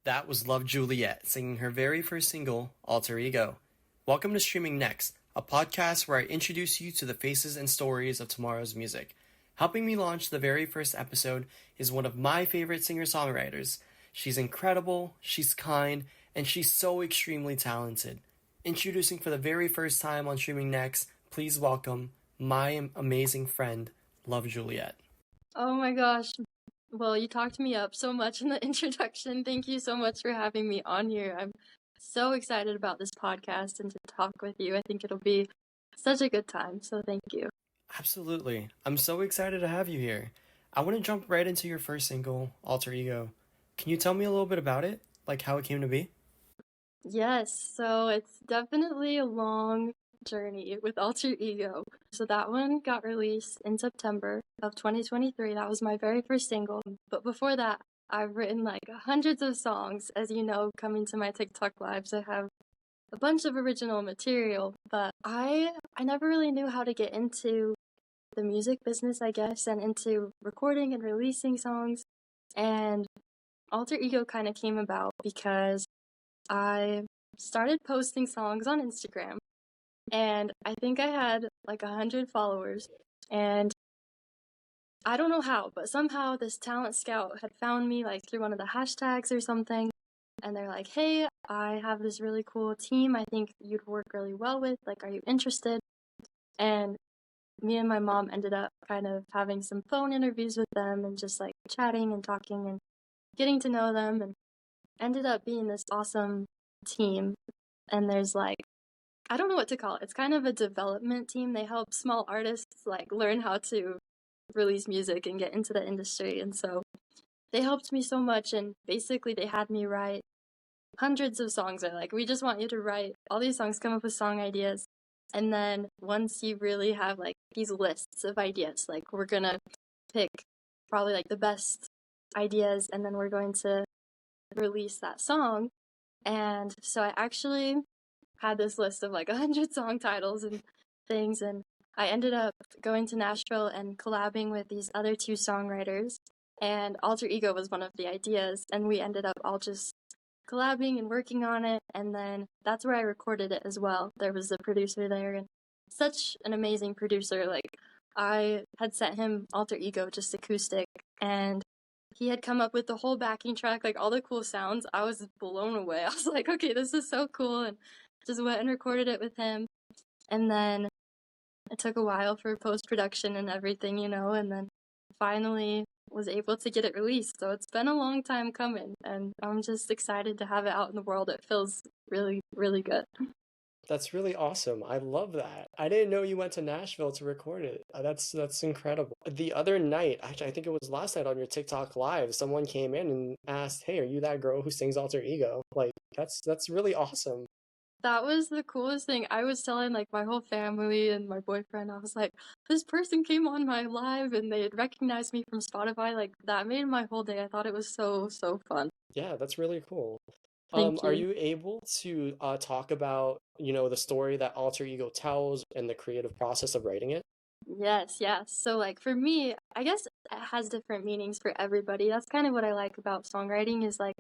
That was Love Juliet singing her very first single, Alter Ego. Welcome to Streaming Next, a podcast where I introduce you to the faces and stories of tomorrow's music. Helping me launch the very first episode is one of my favorite singer-songwriters. She's incredible, she's kind, and she's so extremely talented. Introducing for the very first time on Streaming Next, please welcome my amazing friend, Love Juliet. Oh my gosh. Well, you talked me up so much in the introduction. Thank you so much for having me on here. I'm so excited about this podcast and to talk with you. I think it'll be such a good time, so thank you. Absolutely. I'm so excited to have you here. I want to jump right into your first single, Alter Ego. Can you tell me a little bit about it? Like how it came to be? Yes, so it's definitely a long journey with Alter Ego. So that one got released in September of 2023. That was my very first single. But before that, I've written like hundreds of songs. As you know, coming to my TikTok lives, I have a bunch of original material, but I never really knew how to get into the music business, I guess, and into recording and releasing songs. And Alter Ego kind of came about because I started posting songs on Instagram, and I think I had like 100 followers, and I don't know how, but somehow this talent scout had found me like through one of the hashtags or something, and they're like, hey, I have this really cool team I think you'd work really well with, like, are you interested? And me and my mom ended up kind of having some phone interviews with them and just like chatting and talking and getting to know them, and ended up being this awesome team. And there's like, I don't know what to call it. It's kind of a development team. They help small artists like learn how to release music and get into the industry. And so they helped me so much, and basically they had me write hundreds of songs. They're like, we just want you to write all these songs, come up with song ideas. And then once you really have like these lists of ideas, like we're gonna pick probably like the best ideas, and then we're going to release that song. And so I actually had this list of like 100 song titles and things, and I ended up going to Nashville and collabing with these other two songwriters, and Alter Ego was one of the ideas, and we ended up all just collabing and working on it, and then that's where I recorded it as well. There was a producer there, and such an amazing producer. Like, I had sent him Alter Ego just acoustic, and he had come up with the whole backing track, like all the cool sounds. I was blown away. I was like, okay, this is so cool, and just went and recorded it with him. And then it took a while for post-production and everything, and then finally was able to get it released. So it's been a long time coming, and I'm just excited to have it out in the world. It feels really, really good. That's really awesome. I love that. I didn't know you went to Nashville to record it. That's incredible. The other night, actually, I think it was last night on your TikTok live, someone came in and asked, "Hey, are you that girl who sings Alter Ego?" Like that's really awesome. That was the coolest thing. I was telling like my whole family and my boyfriend, I was like, this person came on my live and they had recognized me from Spotify. Like, that made my whole day. I thought it was so, so fun. Yeah, that's really cool. Thank Are you. you able to talk about, the story that Alter Ego tells and the creative process of writing it? Yes, yes. So like for me, I guess it has different meanings for everybody. That's kind of what I like about songwriting is like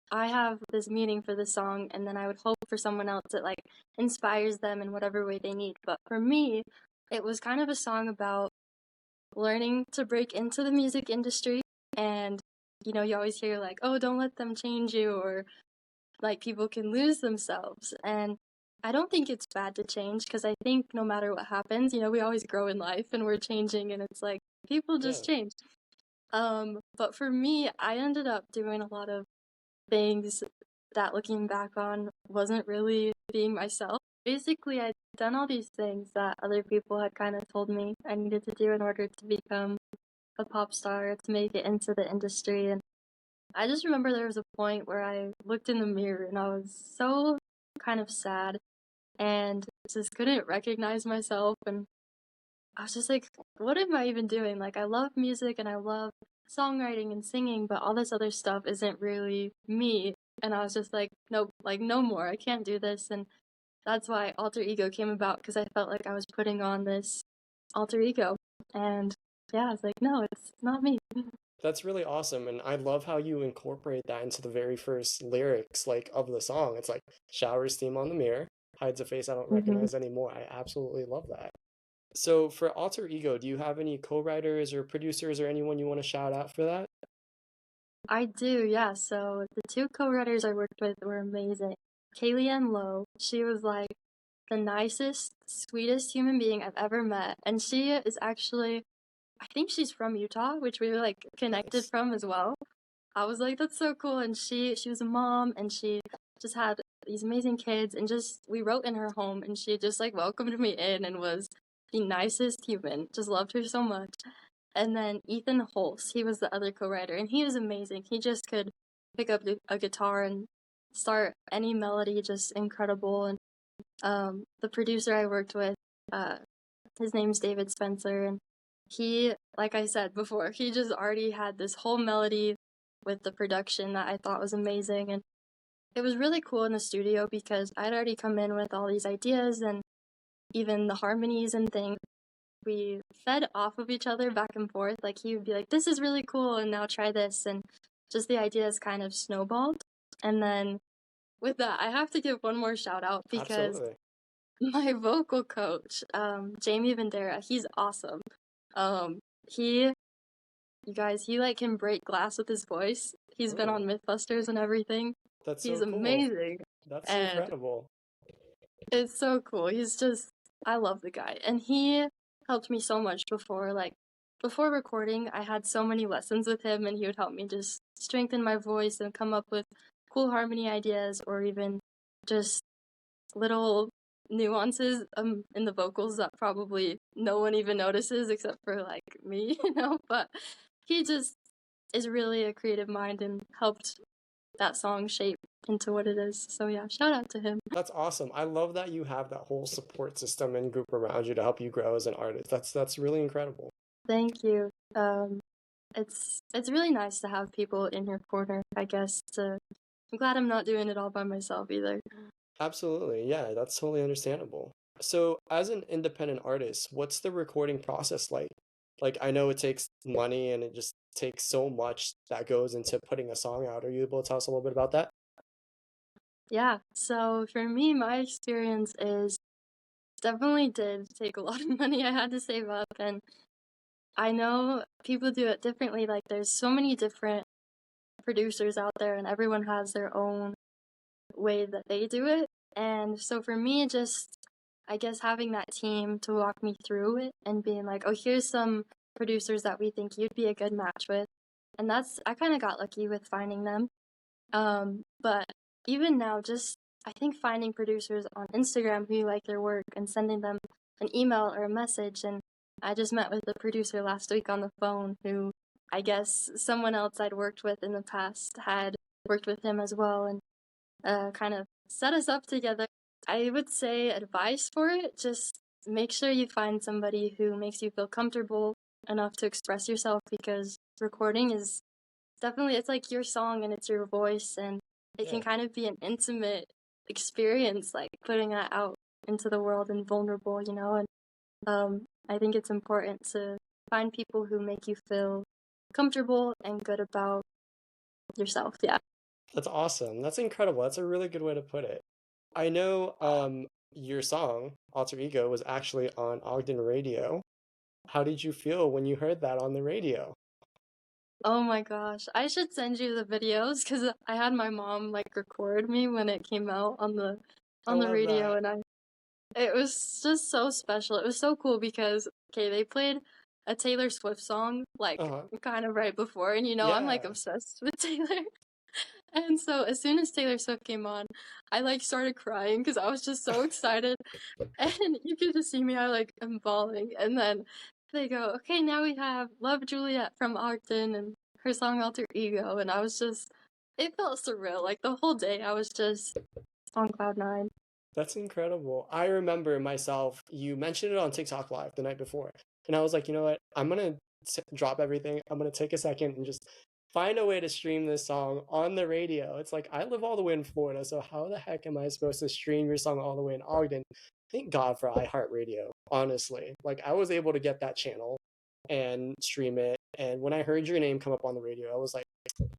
I have this meaning for the song, and then I would hope for someone else that like inspires them in whatever way they need. But for me, it was kind of a song about learning to break into the music industry. And you always hear like, oh, don't let them change you, or like people can lose themselves. And I don't think it's bad to change, because I think no matter what happens, we always grow in life and we're changing, and it's like people Yeah. just change. But for me, I ended up doing a lot of things that, looking back on, wasn't really being myself. Basically, I'd done all these things that other people had kind of told me I needed to do in order to become a pop star, to make it into the industry. And I just remember there was a point where I looked in the mirror and I was so kind of sad and just couldn't recognize myself. And I was just like, what am I even doing? Like, I love music and I love songwriting and singing, but all this other stuff isn't really me. And I was just like, nope, like, no more. I can't do this. And that's why Alter Ego came about, because I felt like I was putting on this alter ego. And yeah, I was like, no, it's not me. That's really awesome, and I love how you incorporate that into the very first lyrics, like of the song. It's like showers steam on the mirror, hides a face I don't Hmm. recognize anymore. I absolutely love that. So for Alter Ego, do you have any co-writers or producers or anyone you want to shout out for that? I do, yeah. So the two co-writers I worked with were amazing. Kaylee Lowe, she was like the nicest, sweetest human being I've ever met. And she is actually, I think she's from Utah, which we were like connected Nice. from as well. I was like, that's so cool. And she was a mom and she just had these amazing kids and just we wrote in her home and she just like welcomed me in and was the nicest human. Just loved her so much. And then Ethan Holst, he was the other co-writer and he was amazing. He just could pick up a guitar and start any melody, just incredible. And the producer I worked with, uh, his name's David Spencer, and he, like I said before, he just already had this whole melody with the production that I thought was amazing. And it was really cool in the studio because I'd already come in with all these ideas and even the harmonies and things. We fed off of each other back and forth. Like he would be like, this is really cool, and now try this. And just the ideas kind of snowballed. And then with that, I have to give one more shout out because Absolutely. my vocal coach, Jamie Vendera, he's awesome. He, you guys, he like can break glass with his voice. He's been Oh, on Mythbusters and everything. that's He's so cool. amazing. That's And incredible. it's so cool. He's just, I love the guy. And he helped me so much before, like, before recording, I had so many lessons with him, and he would help me just strengthen my voice and come up with cool harmony ideas or even just little nuances in the vocals that probably no one even notices except for like me, you know. But he just is really a creative mind and helped that song shape into what it is. So yeah, shout out to him. That's awesome. I love that you have that whole support system and group around you to help you grow as an artist. That's really incredible. Thank you. It's really nice to have people in your corner, I guess. I'm glad I'm not doing it all by myself either. Absolutely. Yeah, that's totally understandable. So, as an independent artist, what's the recording process like? Like, I know it takes money and it just takes so much that goes into putting a song out. Are you able to tell us a little bit about that? Yeah. So for me, my experience is definitely did take a lot of money I had to save up, and I know people do it differently. Like there's so many different producers out there and everyone has their own way that they do it. And so for me, just I guess having that team to walk me through it and being like, oh, here's some producers that we think you'd be a good match with. And that's, I kind of got lucky with finding them. But even now, just I think finding producers on Instagram who like their work and sending them an email or a message. And I just met with the producer last week on the phone who I guess someone else I'd worked with in the past had worked with him as well and kind of set us up together. I would say advice for it, just make sure you find somebody who makes you feel comfortable enough to express yourself because recording is definitely it's like your song and it's your voice and it can Yeah, kind of be an intimate experience like putting that out into the world and vulnerable, you know, and I think it's important to find people who make you feel comfortable and good about yourself. Yeah. that's awesome. That's incredible. That's a really good way to put it. I know your song, Alter Ego, was actually on Ogden Radio. How did you feel when you heard that on the radio? Oh my gosh. I should send you the videos because I had my mom like record me when it came out I on the love radio that. and I it was just so special. It was so cool because okay, they played a Taylor Swift song like Uh-huh. kind of right before and you know, I'm like Yeah. obsessed with Taylor. And so as soon as Taylor Swift came on, I like started crying because I was just so excited. And you could just see me, I like am bawling. And then they go, okay, now we have Love Juliet from Ogden and her song Alter Ego. And I was just, it felt surreal. Like the whole day, I was just on cloud nine. That's incredible. I remember myself, you mentioned it on TikTok Live the night before. And I was like, you know what? I'm gonna drop everything. I'm gonna take a second and just find a way to stream this song on the radio. It's like I live all the way in Florida, so how the heck am I supposed to stream your song all the way in Ogden? Thank God for iHeartRadio, honestly. Like I was able to get that channel and stream it. And when I heard your name come up on the radio, I was like,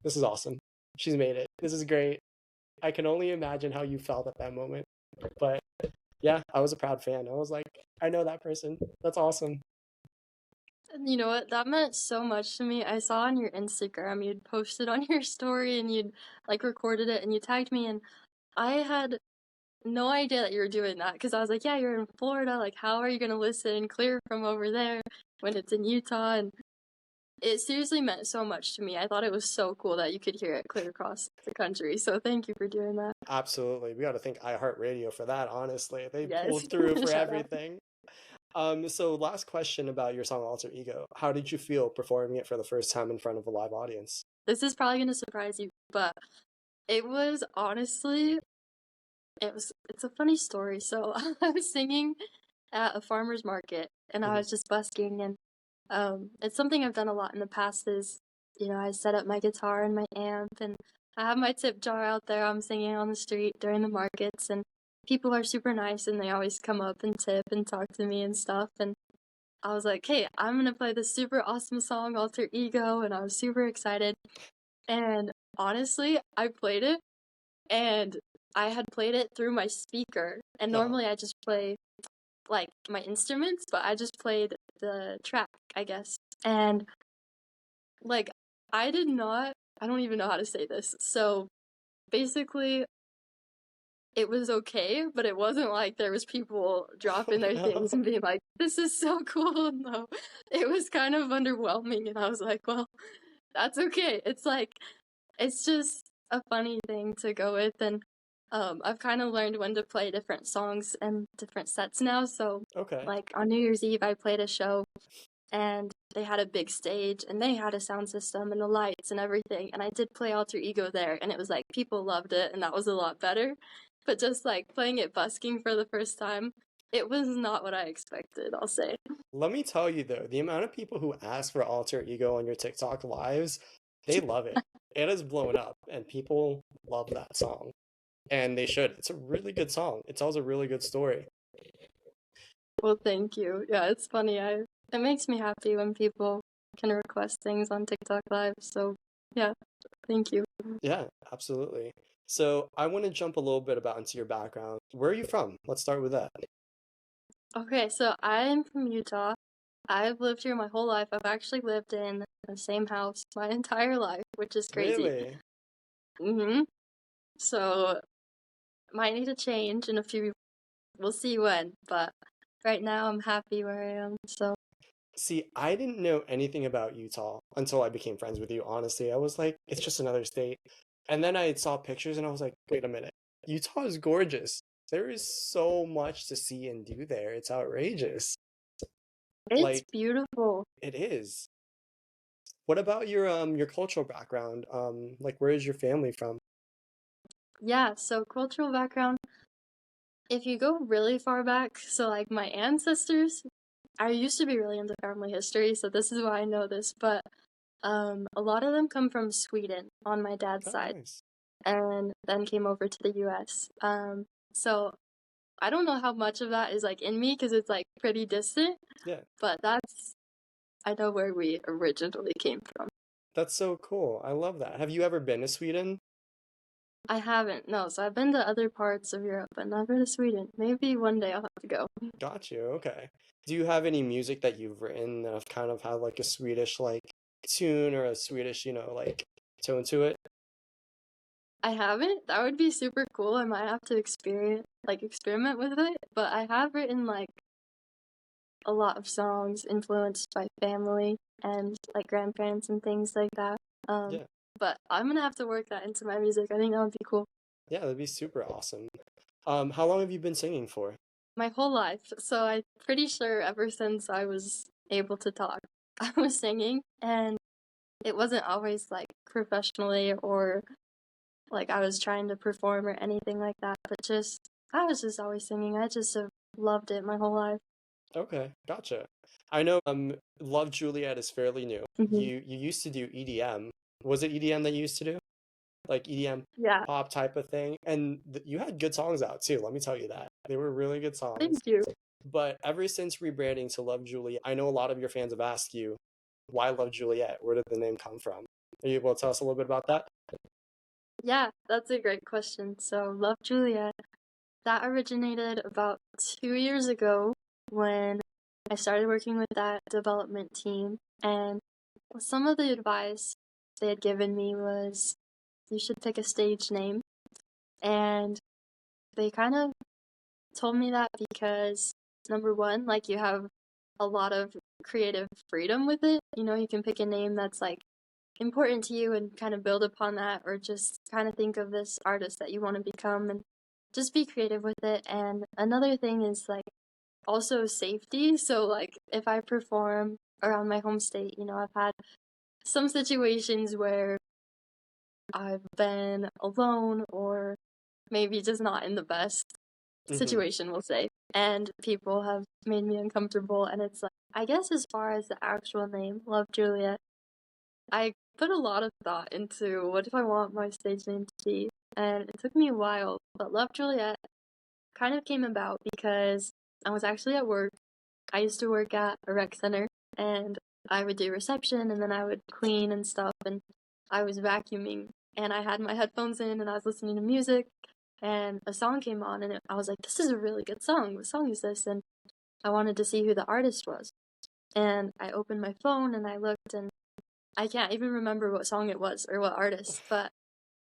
this is awesome. She's made it. This is great. I can only imagine how you felt at that moment. But yeah, I was a proud fan. I was like, I know that person. That's awesome. And you know what? That meant so much to me. I saw on your Instagram you'd posted on your story and you'd like recorded it and you tagged me, and I had no idea that you were doing that because I was like, yeah, you're in Florida. Like, how are you going to listen clear from over there when it's in Utah? And it seriously meant so much to me. I thought it was so cool that you could hear it clear across the country. So thank you for doing that. Absolutely. We got to thank iHeartRadio for that, honestly. They Yes. pulled through for Shout out. everything. So last question about your song Alter Ego. How did you feel performing it for the first time in front of a live audience? This is probably going to surprise you, but it was honestly, it's a funny story. So I was singing at a farmer's market and I was just busking, and it's something I've done a lot in the past is, I set up my guitar and my amp and I have my tip jar out there. I'm singing on the street during the markets, and people are super nice and they always come up and tip and talk to me and stuff. And I was like, hey, I'm gonna play this super awesome song, Alter Ego, and I was super excited. And honestly, I played it and I had played it through my speaker. And normally I just play like my instruments, but I just played the track, I guess. And like I don't even know how to say this. So basically it was okay, but it wasn't like there was people dropping their things and being like, this is so cool. No, it was kind of underwhelming, and I was like, well, that's okay. It's just a funny thing to go with, and I've kind of learned when to play different songs and different sets now. So like on New Year's Eve I played a show and they had a big stage and they had a sound system and the lights and everything, and I did play Alter Ego there, and it was like people loved it and that was a lot better. But just like playing it busking for the first time, it was not what I expected, I'll say. Let me tell you though, the amount of people who ask for Alter Ego on your TikTok lives, they love it. It has blown up and people love that song. And they should. It's a really good song. It tells a really good story. Well, thank you. Yeah, it's funny. It makes me happy when people can request things on TikTok Live. So yeah, thank you. Yeah, absolutely. So I want to jump a little bit about into your background. Where are you from? Let's start with that. Okay, so I'm from Utah. I've lived here my whole life. I've actually lived in the same house my entire life, which is crazy. Really? Mm-hmm. So might need a change in a few. We'll see when, but right now I'm happy where I am. So. See, I didn't know anything about Utah until I became friends with you, honestly. I was like, it's just another state. And then I saw pictures and I was like, wait a minute. Utah is gorgeous. There is so much to see and do there. It's outrageous. It's beautiful. It is. What about your cultural background? Like where is your family from? Yeah, so cultural background, if you go really far back, so like my ancestors, I used to be really into family history, so this is why I know this, but a lot of them come from Sweden on my dad's side, Nice. and then came over to the US. So I don't know how much of that is like in me because it's like pretty distant. Yeah. But I know where we originally came from. That's so cool. I love that. Have you ever been to Sweden? I haven't, no. So I've been to other parts of Europe, but never to Sweden. Maybe one day I'll have to go. Got you. Okay. Do you have any music that you've written that have kind of had like a Swedish like tune or a Swedish, like tone to it? I haven't. That would be super cool. I might have to experiment with it. But I have written like a lot of songs influenced by family and like grandparents and things like that. Yeah. But I'm gonna have to work that into my music. I think that would be cool. Yeah, that'd be super awesome. How long have you been singing for? My whole life. So I'm pretty sure ever since I was able to talk, I was singing, and it wasn't always like professionally or like I was trying to perform or anything like that, but I was just always singing. I just have loved it my whole life. Okay, gotcha. I know Love Juliet is fairly new. You used to do EDM. Was it EDM that you used to do? Like EDM pop type of thing. And you had good songs out too, let me tell you that. They were really good songs. Thank you. But ever since rebranding to Love Juliet, I know a lot of your fans have asked you, why Love Juliet? Where did the name come from? Are you able to tell us a little bit about that? Yeah, that's a great question. So, Love Juliet, that originated about 2 years ago when I started working with that development team. And some of the advice they had given me was you should pick a stage name. And they kind of told me that because, number one, like you have a lot of creative freedom with it. You know, you can pick a name that's like important to you and kind of build upon that, or just kind of think of this artist that you want to become and just be creative with it. And another thing is like also safety. So, like, if I perform around my home state, you know, I've had some situations where I've been alone or maybe just not in the best Mm-hmm. situation, we'll say. And people have made me uncomfortable. And it's like, I guess as far as the actual name, Love Juliet, I put a lot of thought into what do I want my stage name to be. And it took me a while, but Love Juliet kind of came about because I was actually at work. I used to work at a rec center and I would do reception and then I would clean and stuff and I was vacuuming and I had my headphones in and I was listening to music and a song came on and I was like, this is a really good song. What song is this? And I wanted to see who the artist was. And I opened my phone and I looked and I can't even remember what song it was or what artist, but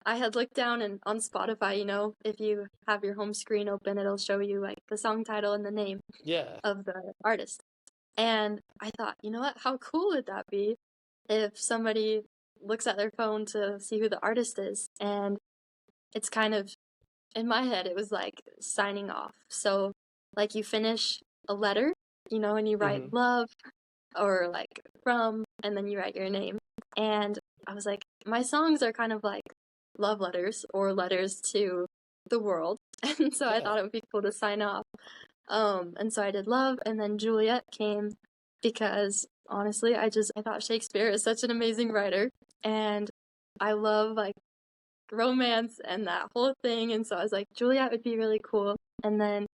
I had looked down and on Spotify, you know, if you have your home screen open, it'll show you like the song title and the name Yeah. of the artist. And I thought, you know what? How cool would that be if somebody looks at their phone to see who the artist is? And it's kind of, in my head, it was like signing off. So, like, you finish a letter, you know, and you write Mm-hmm. love or like from, and then you write your name. And I was like, my songs are kind of like love letters or letters to the world. And so I Yeah. thought it would be cool to sign off. And so I did love, and then Juliet came because honestly, I thought Shakespeare is such an amazing writer, and I love like romance and that whole thing, and so I was like, Juliet would be really cool. And then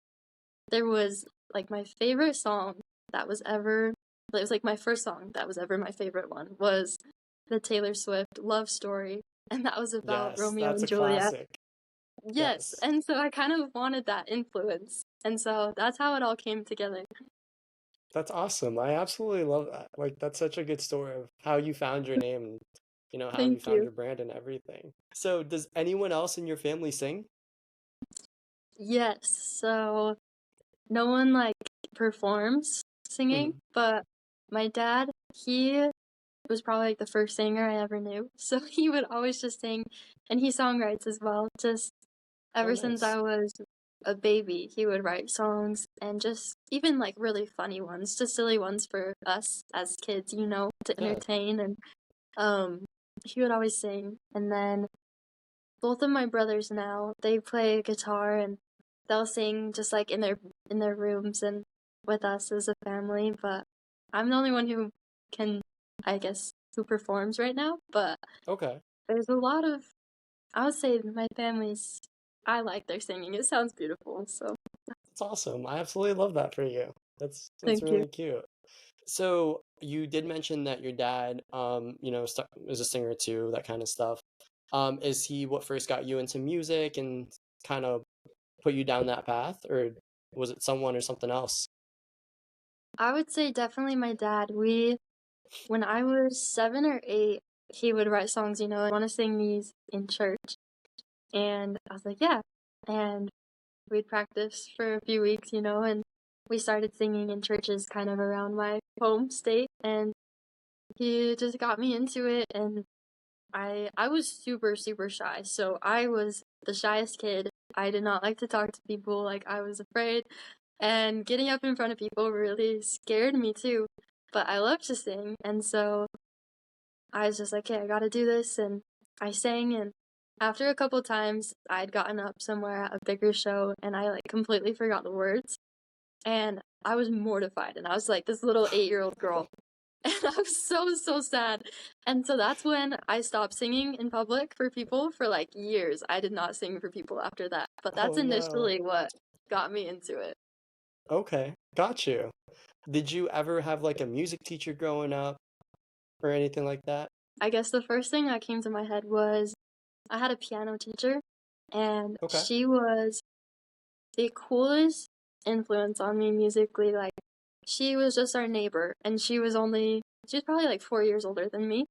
there was like my favorite song that was ever, it was like my first song that was ever my favorite one was the Taylor Swift Love Story, and that was about Yes, Romeo that's and a Juliet. classic. Yes, Yes. and so I kind of wanted that influence, and so that's how it all came together. That's awesome. I absolutely love that. Like, that's such a good story of how you found your name and, how you Thank found you. your brand and everything. So, does anyone else in your family sing? Yes, so no one like performs singing, Hmm. but my dad, he was probably like the first singer I ever knew. So he would always just sing, and he songwrites as well. Just Oh, ever since nice. I was a baby, he would write songs and just even like really funny ones, just silly ones for us as kids, you know, to Yeah. entertain. And um, he would always sing. And then both of my brothers now, they play guitar and they'll sing just like in their rooms and with us as a family, but I'm the only one who can, I guess, who performs right now, but Okay. there's a lot of, I would say my family's, I like their singing. It sounds beautiful, so That's awesome. I absolutely love that for you. That's thank you. really cute. So, you did mention that your dad, is a singer too, that kind of stuff. Is he what first got you into music and kind of put you down that path, or was it someone or something else? I would say definitely my dad. When I was 7 or 8, he would write songs, you know, I want to sing these in church. And I was like, yeah. And we'd practice for a few weeks, you know, and we started singing in churches kind of around my home state. And he just got me into it. And I was super, super shy. So I was the shyest kid. I did not like to talk to people. Like, I was afraid. And getting up in front of people really scared me too. But I love to sing. And so I was just like, okay, I gotta do this. And I sang. And after a couple times, I'd gotten up somewhere at a bigger show and I like completely forgot the words. And I was mortified. And I was like this little 8-year-old girl. And I was so, so sad. And so that's when I stopped singing in public for people for like years. I did not sing for people after that. But that's Oh no. initially what got me into it. Okay, got you. Did you ever have like a music teacher growing up or anything like that? I guess the first thing that came to my head was I had a piano teacher, and Okay, she was the coolest influence on me musically. Like, she was just our neighbor, and she was probably like 4 years older than me.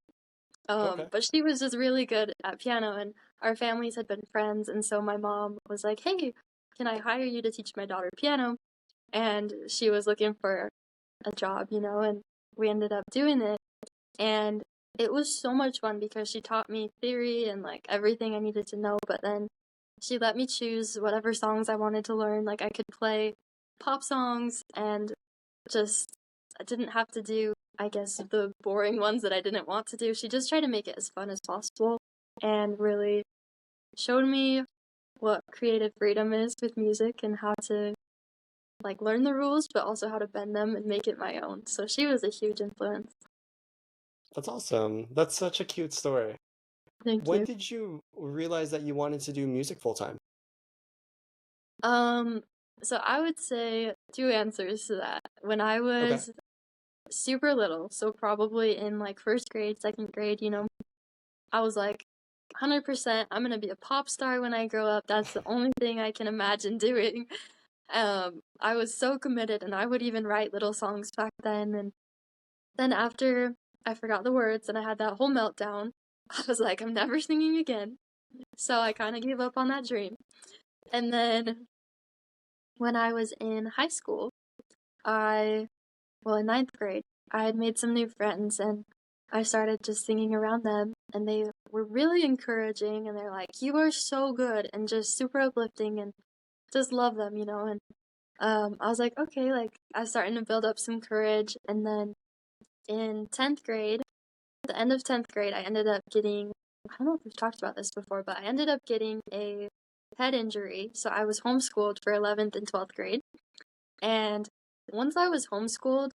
okay. But she was just really good at piano, and our families had been friends, and so my mom was like, "Hey, can I hire you to teach my daughter piano?" And she was looking for a job, and we ended up doing it. And it was so much fun because she taught me theory and like everything I needed to know, but then she let me choose whatever songs I wanted to learn. Like I could play pop songs and just I didn't have to do, I guess, the boring ones that I didn't want to do. She just tried to make it as fun as possible and really showed me what creative freedom is with music and how to like learn the rules, but also how to bend them and make it my own. So she was a huge influence. That's awesome. That's such a cute story. Thank When you. did you realize that you wanted to do music full time? Um, so I would say two answers to that. When I Okay. was super little, so probably in like first grade, second grade, I was like, 100%, I'm gonna be a pop star when I grow up. That's the only thing I can imagine doing. I was so committed, and I would even write little songs back then. And then after I forgot the words and I had that whole meltdown, I was like, I'm never singing again. So I kind of gave up on that dream. And then when I was in high school, I, well, in ninth grade, I had made some new friends and I started just singing around them. And they were really encouraging and they're like, you are so good and just super uplifting and just love them, And I was like, okay, like I was starting to build up some courage. And then in 10th grade, the end of 10th grade, I ended up getting, I don't know if we've talked about this before, but I ended up getting a head injury. So I was homeschooled for 11th and 12th grade. And once I was homeschooled,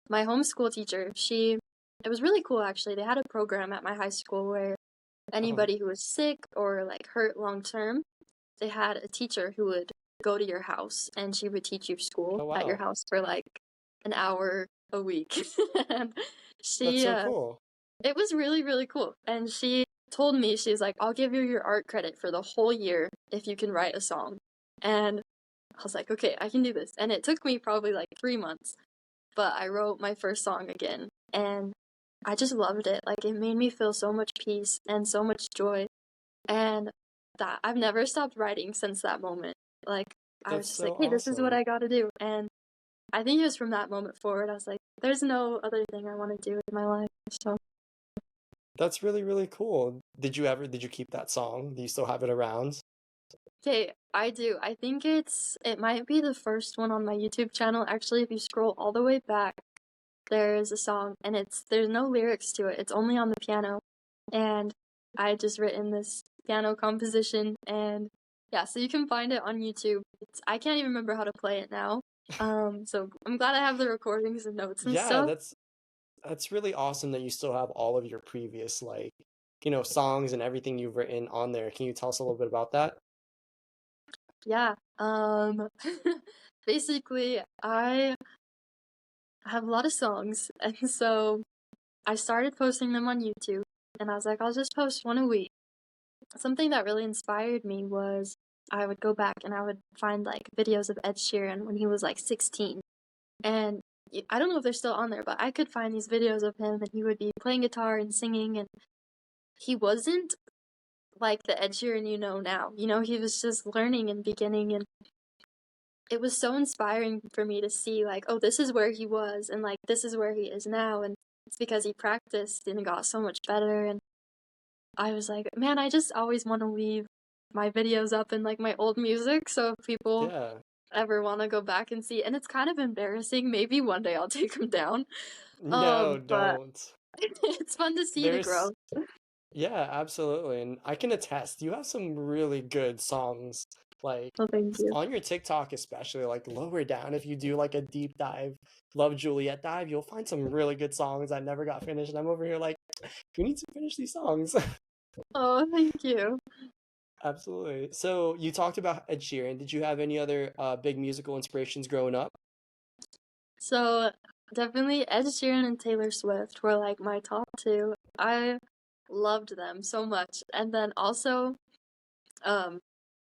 my homeschool teacher, it was really cool actually. They had a program at my high school where Uh-huh. anybody who was sick or like hurt long term, they had a teacher who would go to your house and she would teach you school Oh at your wow. house for like an hour a week. And That's she, so cool. it was really, really cool. And she told me, she's like, I'll give you your art credit for the whole year if you can write a song. And I was like, okay, I can do this. And it took me probably like 3 months, but I wrote my first song again. And I just loved it. Like, it made me feel so much peace and so much joy. And that I've never stopped writing since that moment. Like, I was That's just like, so hey, this is what awesome. I gotta do. And I think it was from that moment forward, I was like, there's no other thing I want to do with my life. So, That's really, really cool. Did you keep that song? Do you still have it around? okay, I do. I think it might be the first one on my YouTube channel. Actually, if you scroll all the way back, there's a song and there's no lyrics to it. It's only on the piano. And I had just written this piano composition and yeah, so you can find it on YouTube. I can't even remember how to play it now. So I'm glad I have the recordings and notes and Yeah, stuff. that's really awesome that you still have all of your previous like, songs and everything you've written on there. Can you tell us a little bit about that? Yeah. Basically I have a lot of songs and so I started posting them on YouTube and I was like, I'll just post one a week. Something that really inspired me was I would go back and I would find like videos of Ed Sheeran when he was like 16. And I don't know if they're still on there, but I could find these videos of him and he would be playing guitar and singing and he wasn't like the Ed Sheeran you know now. He was just learning and beginning and it was so inspiring for me to see like, oh, this is where he was and like this is where he is now and it's because he practiced and got so much better and I was like, man, I just always want to leave my videos up and like my old music. So if people Yeah. ever want to go back and see, and it's kind of embarrassing. Maybe one day I'll take them down. No, But don't. it's fun to see the There's growth. Yeah, absolutely. And I can attest, you have some really good songs. Like Well, thank you. on your TikTok, especially, like lower down, if you do like a deep dive, Love Juliet dive, you'll find some really good songs that never got finished. And I'm over here like, you need to finish these songs. Oh, thank you. Absolutely. So you talked about Ed Sheeran. Did you have any other big musical inspirations growing up? So definitely Ed Sheeran and Taylor Swift were like my top two. I loved them so much. And then also um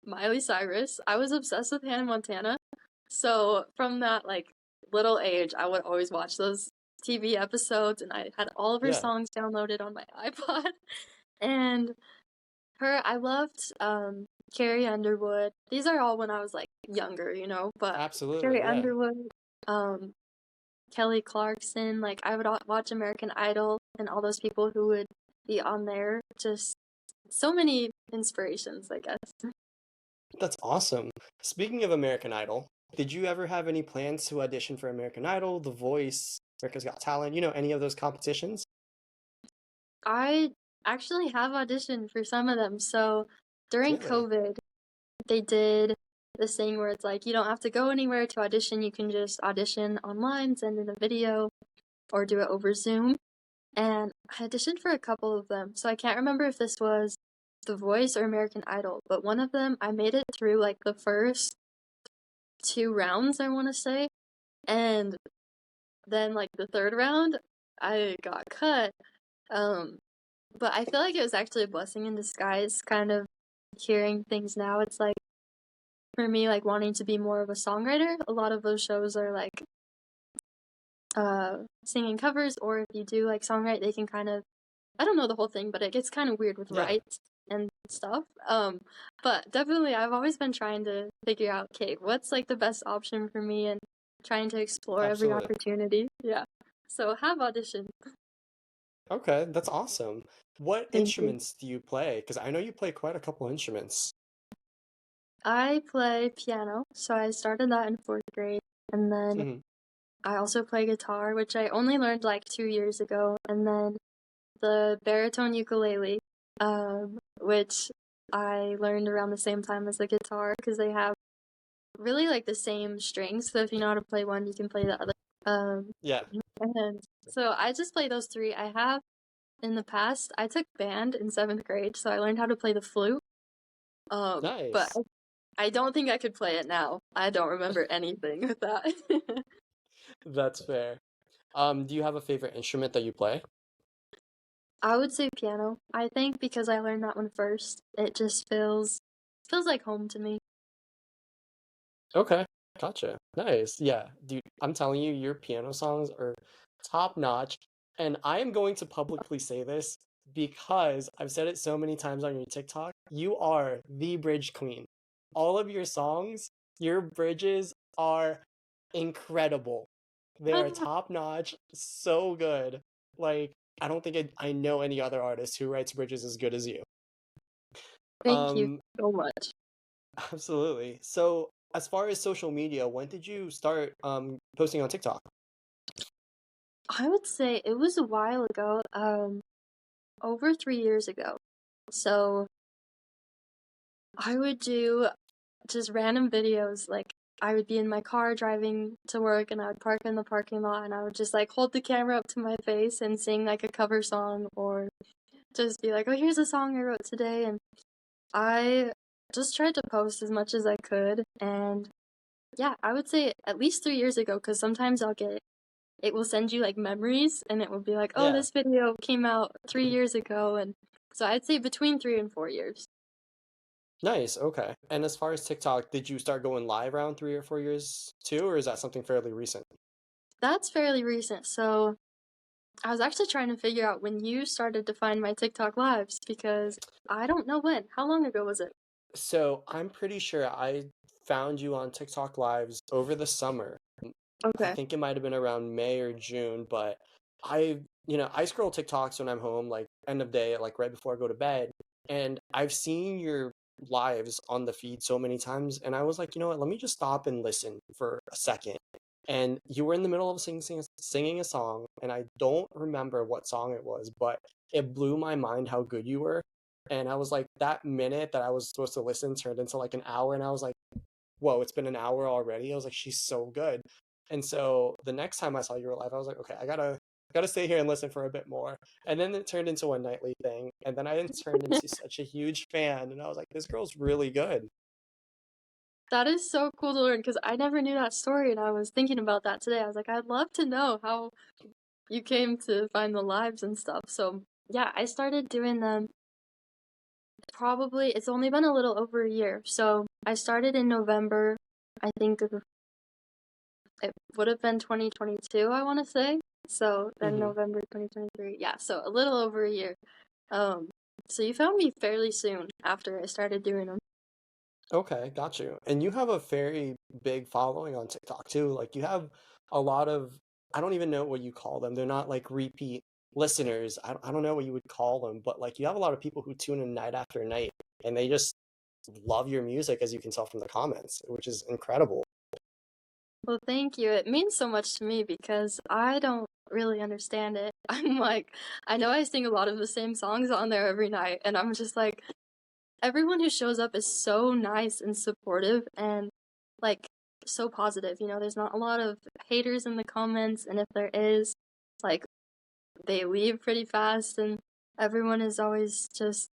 Miley Cyrus. I was obsessed with Hannah Montana. So from that like little age, I would always watch those TV episodes and I had all of her Yeah, songs downloaded on my iPod. And her I loved Carrie Underwood. These are all when I was like younger, you know, but Carrie absolutely. Yeah. Underwood, um Kelly Clarkson, like I would watch American Idol and all those people who would be on there. Just so many inspirations, I guess. That's awesome. Speaking of American Idol, did you ever have any plans to audition for American Idol, The Voice, America's Got Talent, any of those competitions? I actually have auditioned for some of them. So during Really? COVID, they did this thing where it's like you don't have to go anywhere to audition. You can just audition online, send in a video, or do it over Zoom. And I auditioned for a couple of them. So I can't remember if this was The Voice or American Idol, but one of them I made it through like the first two rounds, I want to say. And then like the third round, I got cut. Um, but I feel like it was actually a blessing in disguise, kind of hearing things now. It's like for me, like wanting to be more of a songwriter, a lot of those shows are like singing covers, or if you do like songwrite, they can kind of I don't know the whole thing, but it gets kind of weird with Yeah, rights and stuff. But definitely I've always been trying to figure out, okay, what's like the best option for me and trying to explore every absolutely. opportunity. Yeah. So have auditioned. Okay, that's awesome. What Thank you. instruments do you play? Because I know you play quite a couple instruments. I play piano, so I started that in fourth grade, and then Hmm. I also play guitar, which I only learned like 2 years ago, and then the baritone ukulele, which I learned around the same time as the guitar because they have really like the same strings. So if you know how to play one, you can play the other. Um, Yeah, and so I just play those three. I have in the past, I took band in seventh grade, so I learned how to play the flute. But nice. I don't think I could play it now. I don't remember anything with that. That's fair. Do you have a favorite instrument that you play? I would say piano. I think because I learned that one first, it just feels like home to me. Okay, gotcha. Nice. Yeah, dude, I'm telling you, your piano songs are top notch. And I am going to publicly say this because I've said it so many times on your TikTok. You are the bridge queen. All of your songs, your bridges are incredible. They are top notch, so good. Like, I don't think I know any other artist who writes bridges as good as you. Thank you Um, so much. Absolutely. So, as far as social media, when did you start posting on TikTok? I would say it was a while ago, over 3 years ago. So I would do just random videos. Like I would be in my car driving to work and I would park in the parking lot and I would just like hold the camera up to my face and sing like a cover song or just be like, oh, here's a song I wrote today. And I just tried to post as much as I could. And yeah, I would say at least 3 years ago because sometimes it will send you like memories and it will be like, oh, Yeah. this video came out 3 years ago. And so I'd say between 3 and 4 years. Nice. Okay. And as far as TikTok, did you start going live around 3 or 4 years too, or is that something fairly recent? That's fairly recent. So I was actually trying to figure out when you started to find my TikTok lives because I don't know when. How long ago was it? So I'm pretty sure I found you on TikTok lives over the summer. I Okay. think it might have been around May or June, but I scroll TikToks when I'm home, like end of day, like right before I go to bed, and I've seen your lives on the feed so many times, and I was like, you know what, let me just stop and listen for a second. And you were in the middle of singing a song, and I don't remember what song it was, but it blew my mind how good you were. And I was like, that minute that I was supposed to listen turned into like an hour, and I was like, whoa, it's been an hour already. I was like, she's so good. And so the next time I saw you were live, I was like, okay, I gotta stay here and listen for a bit more. And then it turned into a nightly thing. And then I turned into such a huge fan. And I was like, this girl's really good. That is so cool to learn because I never knew that story, and I was thinking about that today. I was like, I'd love to know how you came to find the lives and stuff. So, yeah, I started doing them probably, it's only been a little over a year. So, I started in November, I think it would have been 2022, I want to say. So, then Hmm. November 2023. Yeah, so a little over a year. Um, so you found me fairly soon after I started doing them. Okay, got you. And you have a very big following on TikTok too. Like you have a lot of, I don't even know what you call them. They're not like repeat listeners. I don't know what you would call them, but like you have a lot of people who tune in night after night and they just love your music, as you can tell from the comments, which is incredible. Well, thank you. It means so much to me because I don't really understand it. I'm like, I know I sing a lot of the same songs on there every night, and I'm just like, everyone who shows up is so nice and supportive and like so positive. You know, there's not a lot of haters in the comments, and if there is, like, they leave pretty fast, and everyone is always just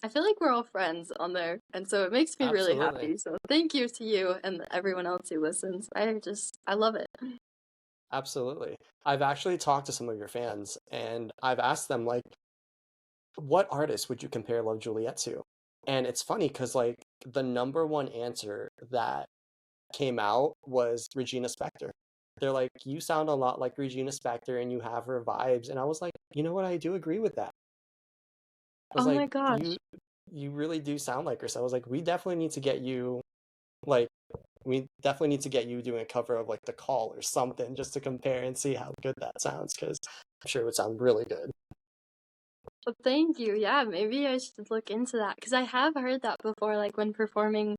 I feel like we're all friends on there, and so it makes me really Absolutely. happy. So thank you to you and everyone else who listens. I love it. Absolutely. I've actually talked to some of your fans and I've asked them like, what artist would you compare Love Juliet to? And it's funny because like the number one answer that came out was Regina Spektor. They're like, you sound a lot like Regina Spektor and you have her vibes. And I was like, you know what? I do agree with that. I was Oh like, my gosh. you really do sound like her. So I was like, we definitely need to get you like we definitely need to get you doing a cover of like The Call or something just to compare and see how good that sounds because I'm sure it would sound really good. Well, thank you. Yeah, maybe I should look into that because I have heard that before, like when performing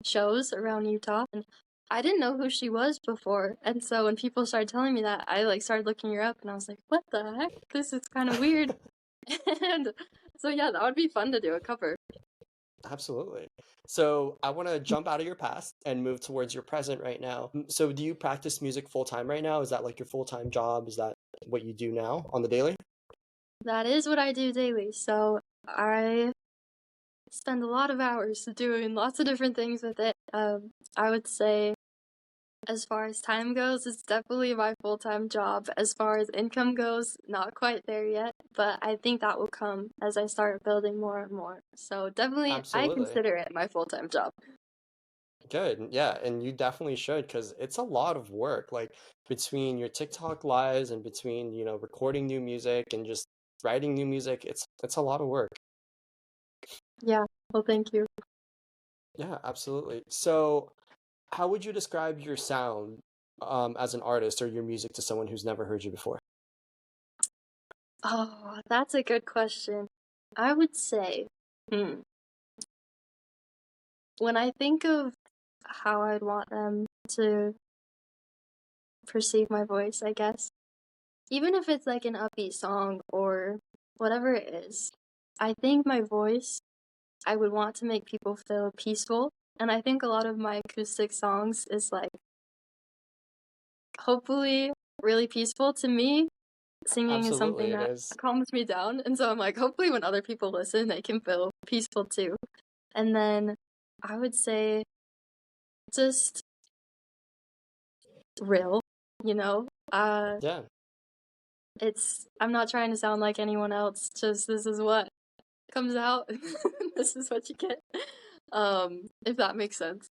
shows around Utah, and I didn't know who she was before. And so when people started telling me that, I like started looking her up, and I was like, "What the heck? This is kind of weird." And so yeah, that would be fun to do a cover. Absolutely. So I want to jump out of your past and move towards your present right now. So do you practice music full time right now? Is that like your full time job? Is that what you do now on the daily? That is what I do daily. So I spend a lot of hours doing lots of different things with it. I would say, as far as time goes, it's definitely my full-time job. As far as income goes, not quite there yet, but I think that will come as I start building more and more. So definitely, I Absolutely. consider it my full-time job. Good. Yeah, and you definitely should because it's a lot of work. Like between your TikTok lives and between, recording new music and just writing new music, it's a lot of work. Yeah, well, thank you. Yeah, absolutely. So, how would you describe your sound as an artist or your music to someone who's never heard you before? Oh, that's a good question. I would say, hmm, when I think of how I'd want them to perceive my voice, I guess, even if it's like an upbeat song or whatever it is, I think my voice, I would want to make people feel peaceful. And I think a lot of my acoustic songs is like hopefully really peaceful to me. Singing is something Absolutely, it that is. calms me down. And so I'm like, hopefully when other people listen, they can feel peaceful too. And then I would say just real, you know? Yeah. I'm not trying to sound like anyone else, just this is what comes out. This is what you get. If that makes sense.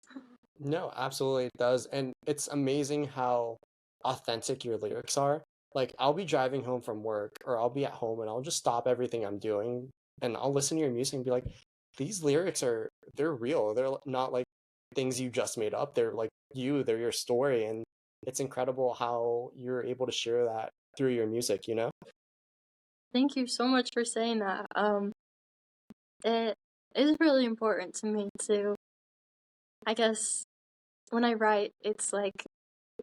No, absolutely it does. And it's amazing how authentic your lyrics are. Like, I'll be driving home from work or I'll be at home and I'll just stop everything I'm doing and I'll listen to your music and be like, these lyrics they're real. They're not like things you just made up. They're like they're your story. And it's incredible how you're able to share that through your music, you know? Thank you so much for saying that. It is really important to me to, I guess, when I write, it's like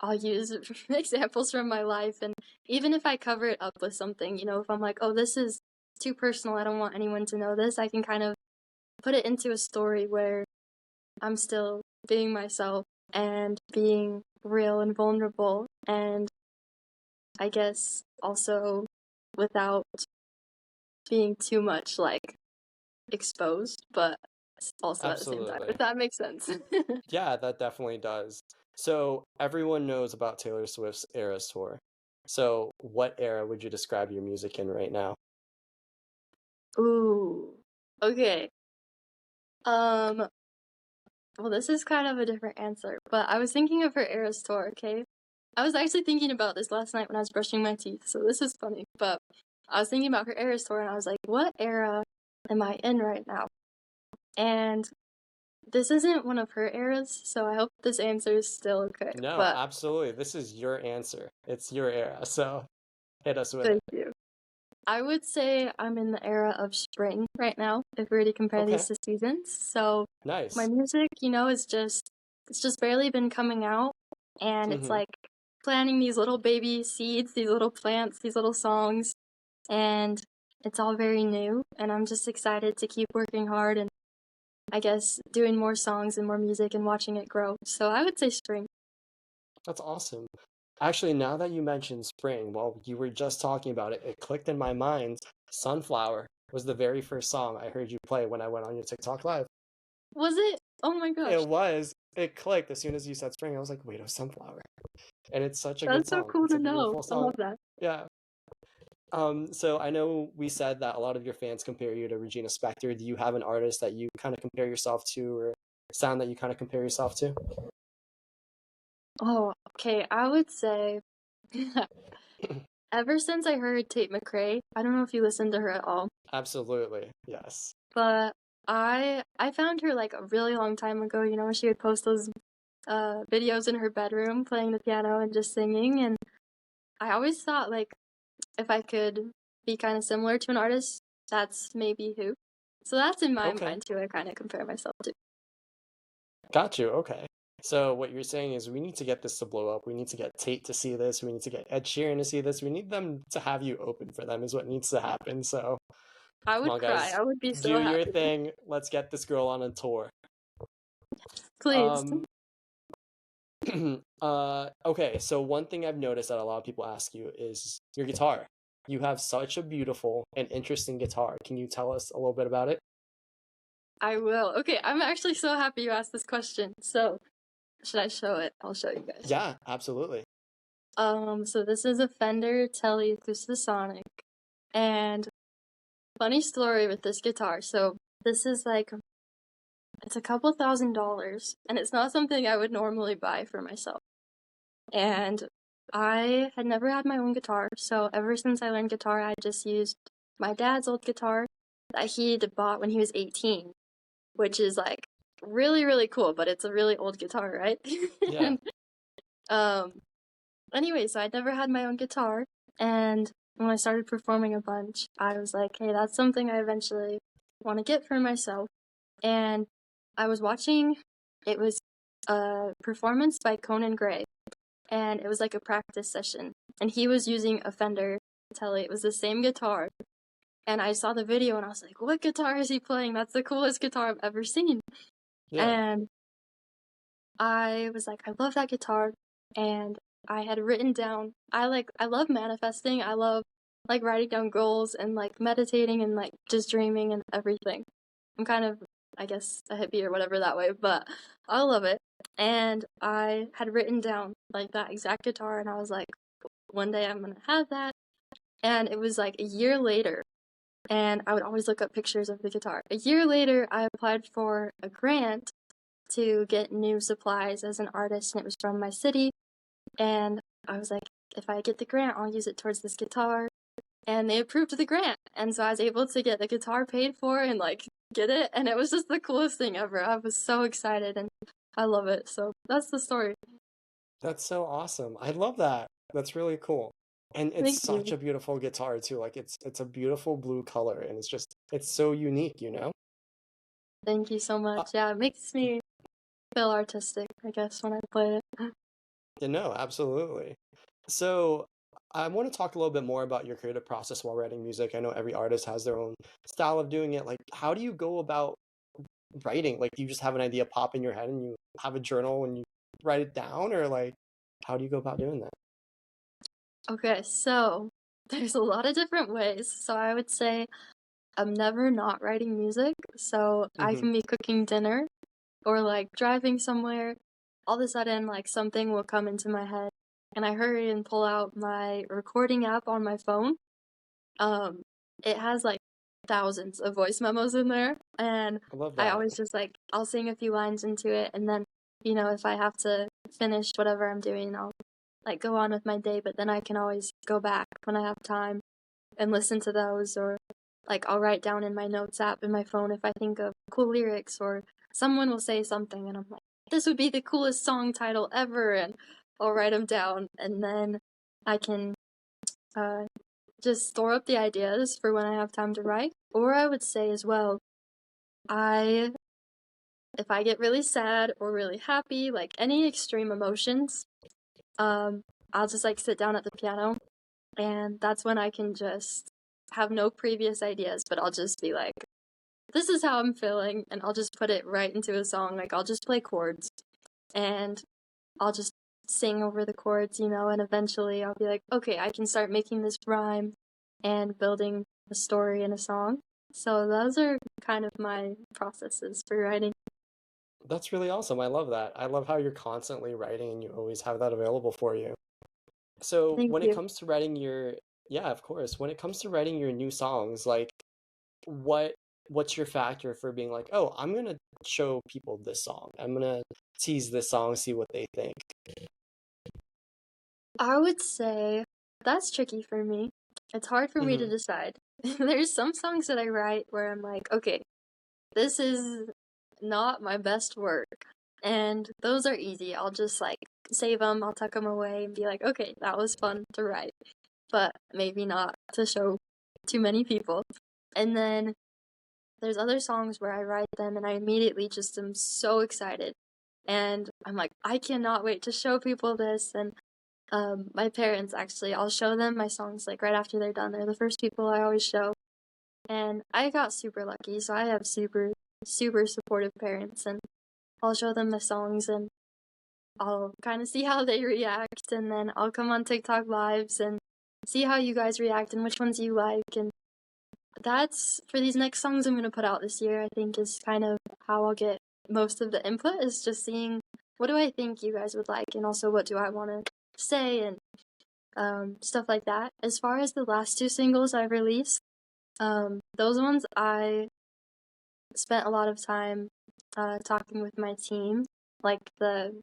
I'll use examples from my life, and even if I cover it up with something, if I'm like, oh, this is too personal, I don't want anyone to know this, I can kind of put it into a story where I'm still being myself and being real and vulnerable, and I guess also without being too much like exposed, but also at the same time, Absolutely. if that makes sense. Yeah, that definitely does. So everyone knows about Taylor Swift's Eras Tour. So what era would you describe your music in right now? Ooh. Okay. Um, well, this is kind of a different answer, but I was thinking of her Eras tour, okay? I was actually thinking about this last night when I was brushing my teeth, so this is funny, but I was thinking about her Eras tour and I was like, what era am I in right now? And this isn't one of her eras, so I hope this answer is still okay, No, but absolutely. This is your answer. It's your era. So hit us with thank it. you. I would say I'm in the era of spring right now, if we were to compare Okay. these to seasons. So my Nice. music, is it's just barely been coming out, and it's Mm-hmm. like planting these little baby seeds, these little plants, these little songs, and it's all very new, and I'm just excited to keep working hard and I guess doing more songs and more music and watching it grow. So I would say spring. That's awesome. Actually, now that you mentioned spring, well, you were just talking about it, it clicked in my mind. Sunflower was the very first song I heard you play when I went on your TikTok live. Was it? Oh my gosh. It was. It clicked as soon as you said spring. I was like, wait, a sunflower. And it's such a good That's so song. cool It's to a know. beautiful I love song. that. Yeah. So I know we said that a lot of your fans compare you to Regina Spektor. Do you have an artist that you kind of compare yourself to, or sound that you kind of compare yourself to? Oh, okay. I would say ever since I heard Tate McRae, I don't know if you listened to her at all, Absolutely. Yes. but I found her like a really long time ago, when she would post those videos in her bedroom playing the piano and just singing, and I always thought like if I could be kind of similar to an artist, that's maybe who. So that's in my Okay. mind who I kind of compare myself to. Got you. Okay. So what you're saying is we need to get this to blow up. We need to get Tate to see this. We need to get Ed Sheeran to see this. We need them to have you open for them is what needs to happen. So I come would on, cry. guys, I would be do so your happy. thing. Let's get this girl on a tour. Please. Um, okay, so one thing I've noticed that a lot of people ask you is your guitar. You have such a beautiful and interesting guitar. Can you tell us a little bit about it? I will. Okay, I'm actually so happy you asked this question. So, should I show it? I'll show you guys. Yeah, absolutely. So this is a Fender Tele Acoustasonic, and funny story with this guitar. So this is like it's a couple $1,000s, and it's not something I would normally buy for myself. And I had never had my own guitar, so ever since I learned guitar, I just used my dad's old guitar that he'd bought when he was 18, which is like really, really cool, but it's a really old guitar, right? Yeah. and, um, anyway, so I'd never had my own guitar, and when I started performing a bunch, I was like, hey, that's something I eventually want to get for myself. And I was watching, it was a performance by Conan Gray, and it was like a practice session, and he was using a Fender Tele. It was the same guitar, and I saw the video, and I was like, what guitar is he playing? That's the coolest guitar I've ever seen. Yeah. And I was like, I love that guitar. And I had written down, I love manifesting. I love like writing down goals and like meditating and like just dreaming and everything. I'm kind of, I guess, a hippie or whatever that way, but I love it. And I had written down like that exact guitar, and I was like, one day I'm gonna have that. And it was like a year later, and I would always look up pictures of the guitar. A year later, I applied for a grant to get new supplies as an artist, and it was from my city. And I was like, if I get the grant, I'll use it towards this guitar. And they approved the grant. And so I was able to get the guitar paid for and like get it. And it was just the coolest thing ever. I was so excited and I love it. So that's the story. That's so awesome. I love that. That's really cool. And it's Thank such you. a beautiful guitar too. Like it's a beautiful blue color and it's so unique, you know? Thank you so Uh, much. Yeah, it makes me feel artistic, I guess, when I play it. no, absolutely. So I want to talk a little bit more about your creative process while writing music. I know every artist has their own style of doing it. Like, how do you go about writing? Like, do you just have an idea pop in your head and you have a journal and you write it down, or like, how do you go about doing that? Okay, so there's a lot of different ways. So I would say I'm never not writing music, so I Hmm. can be cooking dinner or like driving somewhere. All of a sudden, like something will come into my head, and I hurry and pull out my recording app on my phone. Um, it has like thousands of voice memos in there, and I love I that. always just like I'll sing a few lines into it, and then if I have to finish whatever I'm doing, I'll like go on with my day. But then I can always go back when I have time and listen to those, or like I'll write down in my notes app in my phone if I think of cool lyrics, or someone will say something, and I'm like, this would be the coolest song title ever, and I'll write them down, and then I can uh, just store up the ideas for when I have time to write. Or I would say as well, I if I get really sad or really happy, like any extreme emotions, um, I'll just like sit down at the piano, and that's when I can just have no previous ideas, but I'll just be like, this is how I'm feeling, and I'll just put it right into a song. Like I'll just play chords, and I'll just sing over the chords, and eventually I'll be like, okay, I can start making this rhyme and building a story in a song. So those are kind of my processes for writing. That's really awesome. I love that. I love how you're constantly writing and you always have that available for you. So Thank when it you. comes to writing yeah, of course. When it comes to writing your new songs, like what what's your factor for being like, oh, I'm gonna show people this song. I'm gonna tease this song, see what they think. I would say that's tricky for me. It's hard for me to Hmm. decide. There's some songs that I write where I'm like, okay, this is not my best work. And those are easy. I'll just like save them, I'll tuck them away and be like, okay, that was fun to write, but maybe not to show too many people. And then there's other songs where I write them and I immediately just am so excited. And I'm like, I cannot wait to show people this. And my parents actually, I'll show them my songs like right after they're done. They're the first people I always show. And I got super lucky, so I have super, super supportive parents. And I'll show them the songs and I'll kind of see how they react. And then I'll come on TikTok lives and see how you guys react and which ones you like. And that's for these next songs I'm going to put out this year, I think is kind of how I'll get most of the input, is just seeing what do I think you guys would like and also what do I want to say and stuff like that. As far as the last two singles I've released, those ones I spent a lot of time talking with my team, like the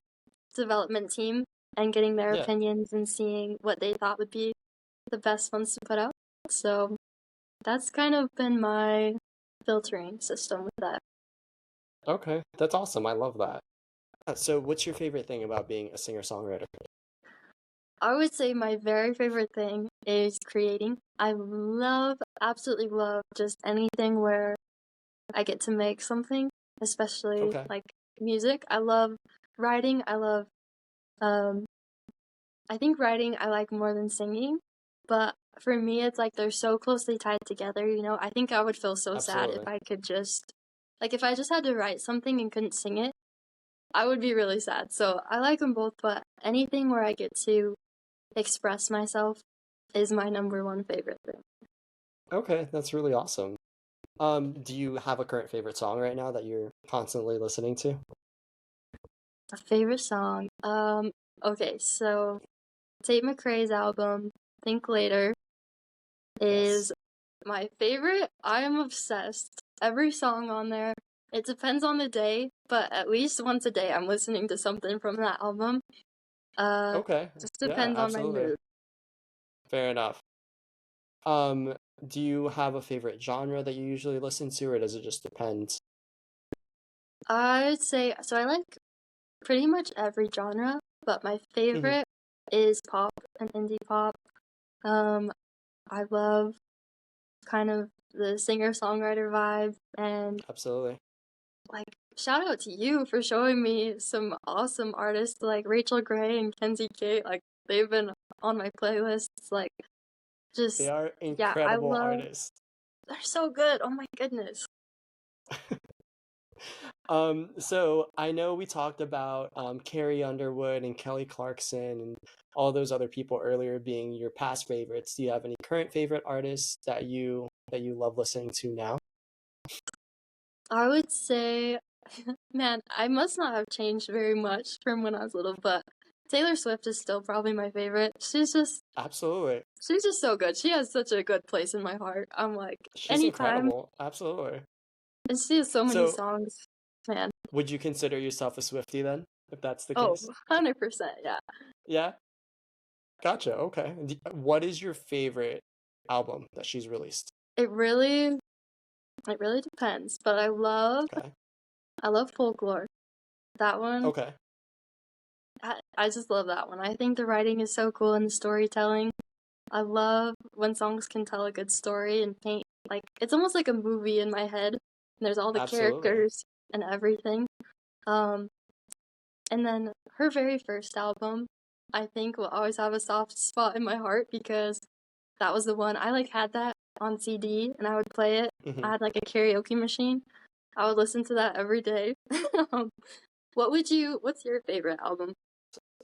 development team, and getting their Yeah. opinions and seeing what they thought would be the best ones to put out. So that's kind of been my filtering system with that. Okay. That's awesome. I love that. So what's your favorite thing about being a singer-songwriter? I would say my very favorite thing is creating. I love, absolutely love just anything where I get to make something, especially Okay. like music. I love writing. Um, I think writing I like more than singing, but for me, it's like they're so closely tied together, I think I would feel so sad if Absolutely. I could just, like, if I just had to write something and couldn't sing it, I would be really sad. So I like them both, but anything where I get to express myself is my number one favorite thing. Okay, that's really awesome. Do you have a current favorite song right now that you're constantly listening to? A favorite song. Okay, so Tate McRae's album, Think Later, Yes. is my favorite. I am obsessed. Every song on there. It depends on the day, but at least once a day I'm listening to something from that album. Okay. Just Yeah, depends on my absolutely. mood. Fair enough. Um, do you have a favorite genre that you usually listen to, or does it just depend? I'd say so I like pretty much every genre, but my Hmm. favorite is pop and indie pop. Um, I love kind of the singer-songwriter vibe, and Absolutely. like shout out to you for showing me some awesome artists like Rachel Gray and Kenzie Kate. Like they've been on my playlists. Like They just are yeah, I incredible love. artists. They're so good. Oh my goodness. So I know we talked about Carrie Underwood and Kelly Clarkson and all those other people earlier being your past favorites. Do you have any current favorite artists that you that you love listening to now? I would say, man, I must not have changed very much from when I was little, but Taylor Swift is still probably my favorite. Absolutely. She's just so good. She has such a good place in my heart. I'm like, She's anytime, incredible. Absolutely. and she has so many So, songs, man. would you consider yourself a Swiftie then, if that's the Oh, case? 100%, yeah. Yeah. Gotcha. Okay. What is your favorite album that she's released? It really, it really depends, but Okay. I love Folklore. That one, Okay. I just love that one. I think the writing is so cool and the storytelling. I love when songs can tell a good story and paint, like, it's almost like a movie in my head. And there's all the Absolutely. characters and everything. Um, and then her very first album, I think will always have a soft spot in my heart because that was the one I like had that on CD and I would play it. Hmm. I had like a karaoke machine. I would listen to that every day. um, what's your favorite album?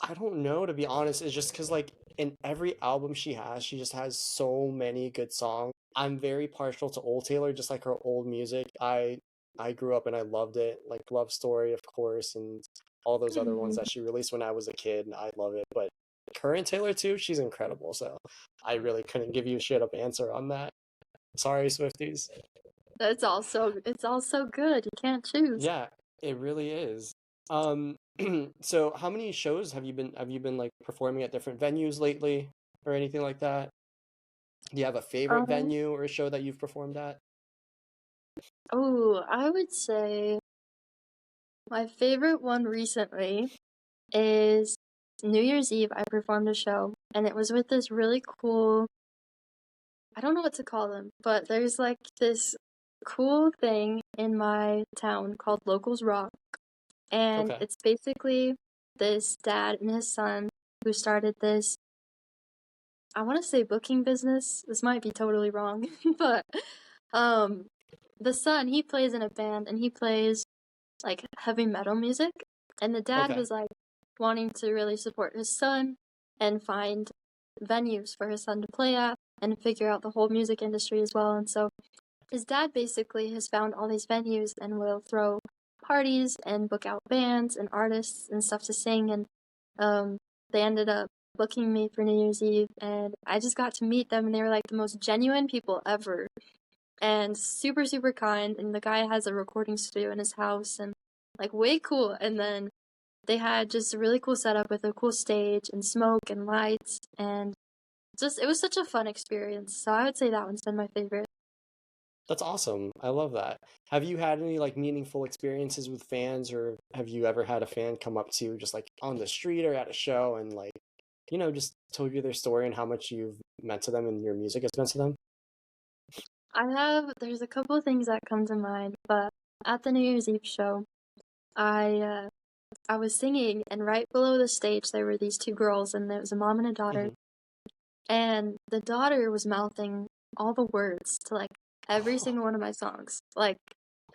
I don't know, to be honest. It's just because, like, in every album she has, she just has so many good songs. I'm very partial to old Taylor, just like her old music. I grew up and I loved it, like Love Story, of course, and all those other ones Hmm. that she released when I was a kid. And I love it. But current Taylor too, she's incredible. So I really couldn't give you a straight up answer on that. Sorry, Swifties. It's all so good. You can't choose. Yeah, it really is. Um, so how many shows have you been like performing at different venues lately or anything like that? Do you have a favorite Um, venue or show that you've performed at? oh, I would say my favorite one recently is New Year's Eve. I performed a show, and it was with this really cool, I don't know what to call them, but there's like this cool thing in my town called Locals Rock, and Okay. it's basically this dad and his son who started this, I want to say booking business. This might be totally wrong, but um the son, he plays in a band and he plays like heavy metal music. And the dad Okay. was like wanting to really support his son and find venues for his son to play at and figure out the whole music industry as well. And so his dad basically has found all these venues and will throw parties and book out bands and artists and stuff to sing. And they ended up booking me for New Year's Eve, and I just got to meet them, and they were like the most genuine people ever and super super kind. And the guy has a recording studio in his house and like way cool. And then they had just a really cool setup with a cool stage and smoke and lights, and just it was such a fun experience. So I would say that one's been my favorite. That's awesome. I love that. Have you had any like meaningful experiences with fans, or have you ever had a fan come up to you just like on the street or at a show and like, just told you their story and how much you've meant to them and your music has meant to them? There's a couple of things that come to mind, but at the New Year's Eve show, I uh, I was singing, and right below the stage there were these two girls, and there was a mom and a daughter, Hmm. and the daughter was mouthing all the words to like every single one of my songs, like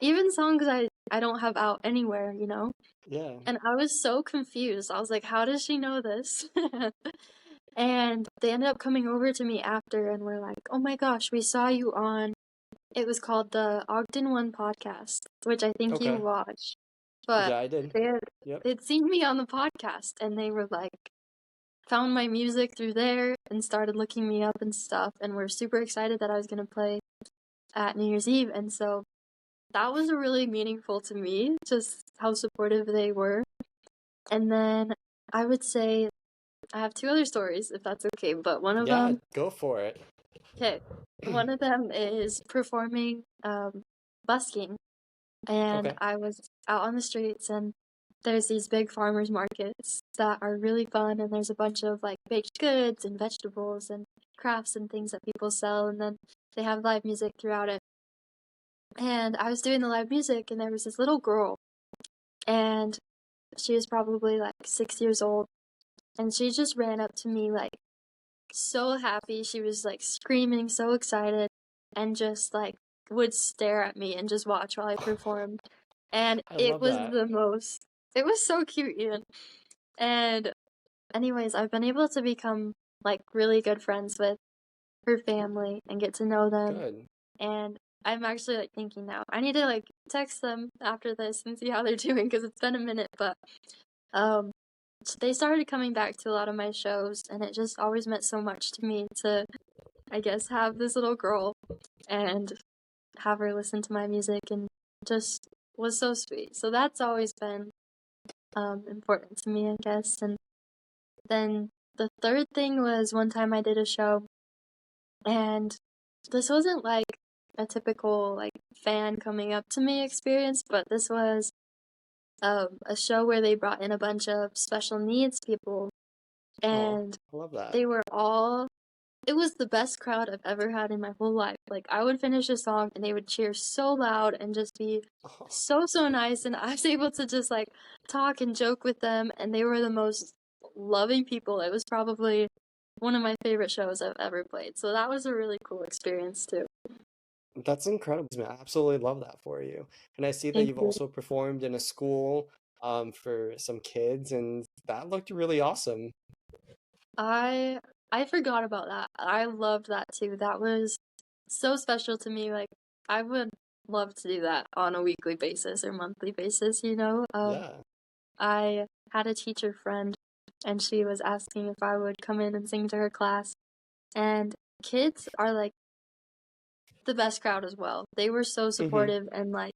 even songs I don't have out anywhere. Yeah. And I was so confused. I was like, how does she know this? And they ended up coming over to me after and were like, oh my gosh, we saw you on, it was called the Ogden One podcast, which I think you Okay. watched. But Yeah, I did. they had Yep. they'd seen me on the podcast and they were like found my music through there and started looking me up and stuff and were super excited that I was gonna play at New Year's Eve. And so that was really meaningful to me, just how supportive they were. And then I would say I have two other stories, if that's okay, but one of Yeah, them, go for it. okay, one of them is performing busking, and Okay. I was out on the streets, and there's these big farmers markets that are really fun, and there's a bunch of like baked goods and vegetables and crafts and things that people sell, and then they have live music throughout it. And I was doing the live music, and there was this little girl, and she was probably like 6 years old, and she just ran up to me like so happy. She was like screaming, so excited, and just like would stare at me and just watch while I performed. And I love that. it was so cute, even. And, anyways, I've been able to become like really good friends with her family and get to know them. Good. and I'm actually like thinking now I need to like text them after this and see how they're doing because it's been a minute. But um, they started coming back to a lot of my shows, and it just always meant so much to me to, I guess, have this little girl and have her listen to my music, and just was so sweet. So that's always been important to me, I guess. And then the third thing was one time I did a show, and this wasn't like a typical like fan coming up to me experience, but this was a show where they brought in a bunch of special needs people, Oh, and I love that. they were all it was the best crowd I've ever had in my whole life. Like, I would finish a song and they would cheer so loud and just be Oh, so nice, and I was able to just like talk and joke with them, and they were the most loving people. It was probably one of my favorite shows I've ever played. So that was a really cool experience too. that's incredible. I absolutely love that for you. And I see that Thank you've you. also performed in a school for some kids, and that looked really awesome. I I forgot about that. I loved that too. That was so special to me. Like, I would love to do that on a weekly basis or monthly basis, you know? Yeah. I had a teacher friend, and she was asking if I would come in and sing to her class. And kids are like the best crowd as well. They were so Hmm. supportive, and like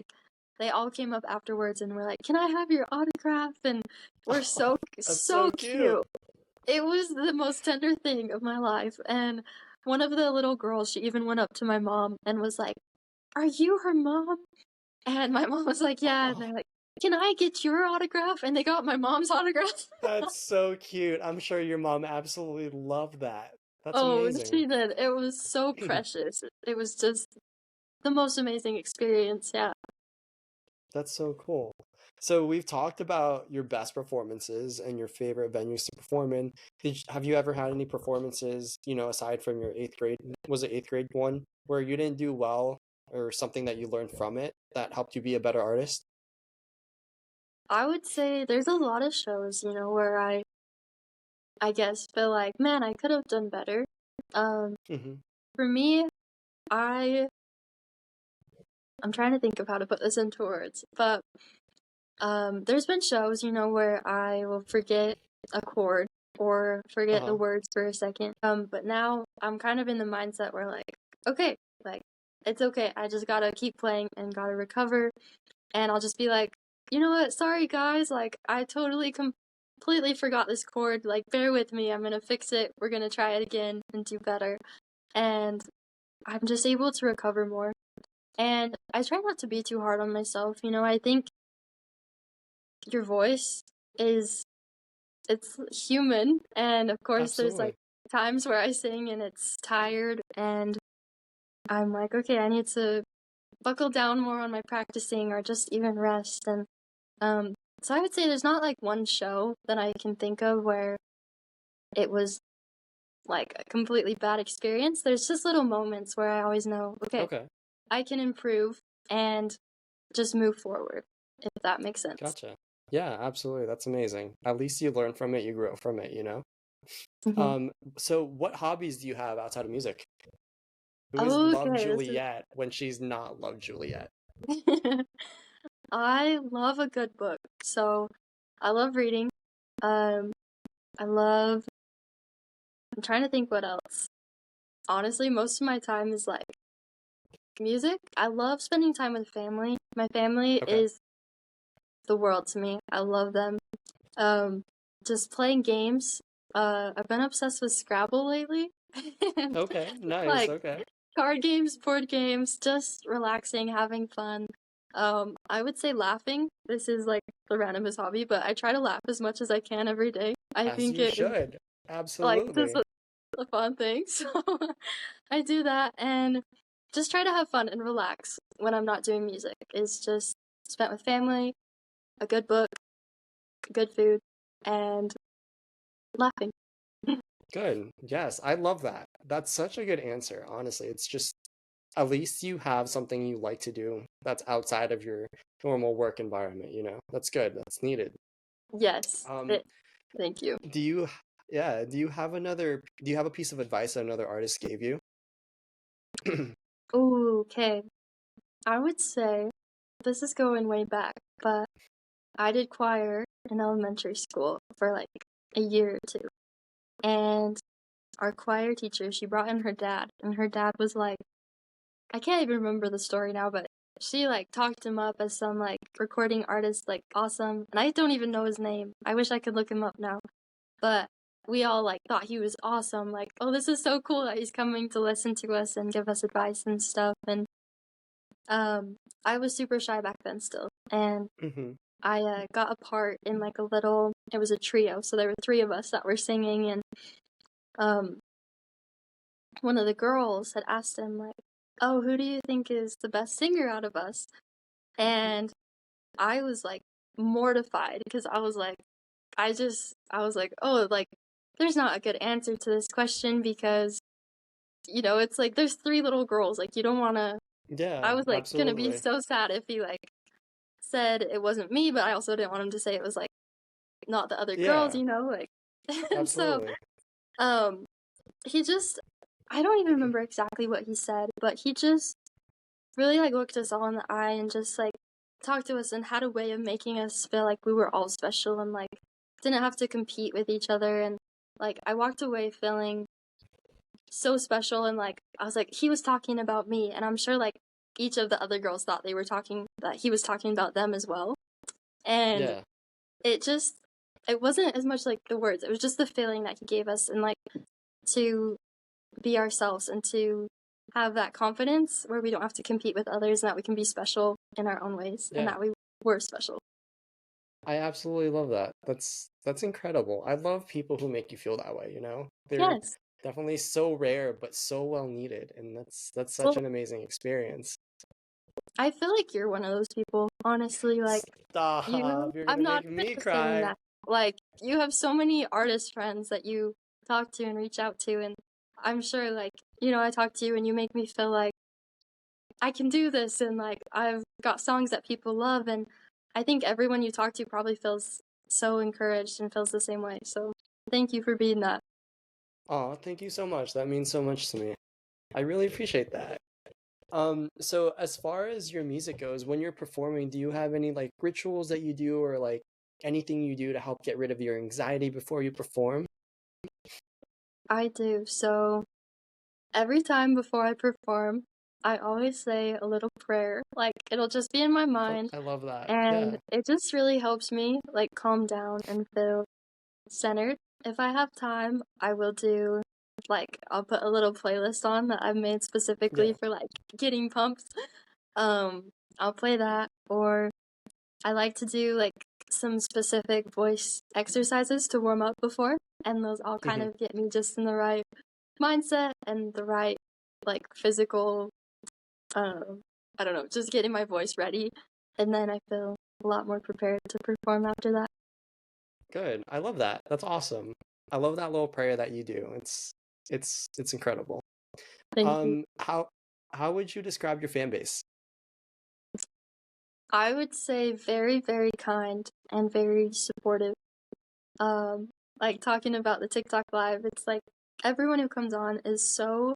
they all came up afterwards and were like, "Can I have your autograph?" And we're Oh, that's so so cute. cute. It was the most tender thing of my life. And one of the little girls, she even went up to my mom and was like, "Are you her mom?" And my mom was like, "Yeah." And Oh, they're like, "Can I get your autograph?" And they got my mom's autograph. that's so cute. I'm sure your mom absolutely loved that. That's Oh, amazing. she did. It was so precious. It was just the most amazing experience. Yeah. That's so cool. So we've talked about your best performances and your favorite venues to perform in. Have you ever had any performances, aside from your eighth grade, was it eighth grade one, where you didn't do well or something that you learned from it that helped you be a better artist? I would say there's a lot of shows, where I guess feel like, man, I could have done better. Um, Hmm. for me, I I'm trying to think of how to put this into words, but there's been shows, where I will forget a chord or forget the Uh-huh. words for a second. But now I'm kind of in the mindset where like, okay, like it's okay. I just gotta keep playing and gotta recover, and I'll just be like, you know what? Sorry guys, like I totally completely forgot this chord. Like bear with me. I'm gonna fix it. We're gonna try it again and do better. And I'm just able to recover more. And I try not to be too hard on myself. I think your voice is it's human, and of course there's like Absolutely. times where I sing and it's tired, and I'm like, okay, I need to buckle down more on my practicing or just even rest. And um so I would say there's not like one show that I can think of where it was like a completely bad experience. There's just little moments where I always know, okay, Okay. I can improve and just move forward, if that makes sense. Gotcha. Yeah, absolutely. That's amazing. At least you learn from it, you grow from it, you know? Hmm. Um, so what hobbies do you have outside of music? Who is Love Okay, this is Juliet when she's not Love Juliet? I love a good book. So I love reading. Um, I love, I'm trying to think what else. Honestly, most of my time is like music. I love spending time with family. My family Okay. is the world to me. I love them. Um, just playing games. I've been obsessed with Scrabble lately. And Okay. Nice. like Okay. card games, board games, just relaxing, having fun. I would say laughing. This is like the randomest hobby, but I try to laugh as much as I can every day. I As think you it is should. like just Absolutely. a fun thing. So I do that and just try to have fun and relax when I'm not doing music. It's just spent with family, a good book, good food, and laughing. Good. Yes, I love that. That's such a good answer, honestly. It's just at least you have something you like to do that's outside of your normal work environment, you know? That's good. That's needed. Yes. Um, Thank you. do you, yeah, do you have a piece of advice that another artist gave you? Ooh, okay. I would say this is going way back, but I did choir in elementary school for like a year or two. And our choir teacher, she brought in her dad, and her dad was like, I can't even remember the story now, but she like talked him up as some like recording artist, like awesome. And I don't even know his name. I wish I could look him up now. But we all like thought he was awesome. Like, oh, this is so cool that he's coming to listen to us and give us advice and stuff. And I was super shy back then still, and Mm-hmm. I got a part in like a little. It was a trio, so there were three of us that were singing, and um, one of the girls had asked him like, "Oh, who do you think is the best singer out of us?" And I was like mortified because I was like, oh, like there's not a good answer to this question because it's like there's three little girls, like you don't want to. I Yeah, was like gonna be absolutely. so sad if he like said it wasn't me, but I also didn't want him to say it was like not the other girls, Yeah, like. And so absolutely. um he just I don't even remember exactly what he said, but he just really like looked us all in the eye and just like talked to us and had a way of making us feel like we were all special and like didn't have to compete with each other. And like I walked away feeling so special, and like I was like he was talking about me, and I'm sure like each of the other girls thought that he was talking about them as well. And Yeah. it just it wasn't as much like the words, it was just the feeling that he gave us, and like to be ourselves and to have that confidence where we don't have to compete with others and that we can be special in our own ways and Yeah. that we were special. I absolutely love that. That's incredible. I love people who make you feel that way, you know? They're Yes. definitely so rare but so well needed, and that's Well, such an amazing experience. I feel like you're one of those people, honestly. Like, Stop, you're I'm gonna not make even me just saying cry. that. Like, you have so many artist friends that you talk to and reach out to, and I'm sure, like, I talk to you and you make me feel like I can do this, and like I've got songs that people love, and I think everyone you talk to probably feels so encouraged and feels the same way. So thank you for being that. Oh, thank you so much. That means so much to me. I really appreciate that. So as far as your music goes, when you're performing, do you have any like rituals that you do or like anything you do to help get rid of your anxiety before you perform? I do. So every time before I perform, I always say a little prayer. Like it'll just be in my mind, I love that. and Yeah. it just really helps me like calm down and feel centered. If I have time, I will do like I'll put a little playlist on that I've made specifically Yeah. for like getting pumped. I'll play that, or I like to do like some specific voice exercises to warm up before, and those all kind Mhm. of get me just in the right mindset and the right like physical I don't know, just getting my voice ready, and then I feel a lot more prepared to perform after that. Good. I love that. That's awesome. I love that little prayer that you do. It's incredible. Thank you. How would you describe your fan base? I would say very, very kind and very supportive. Um, like talking about the TikTok live, it's like everyone who comes on is so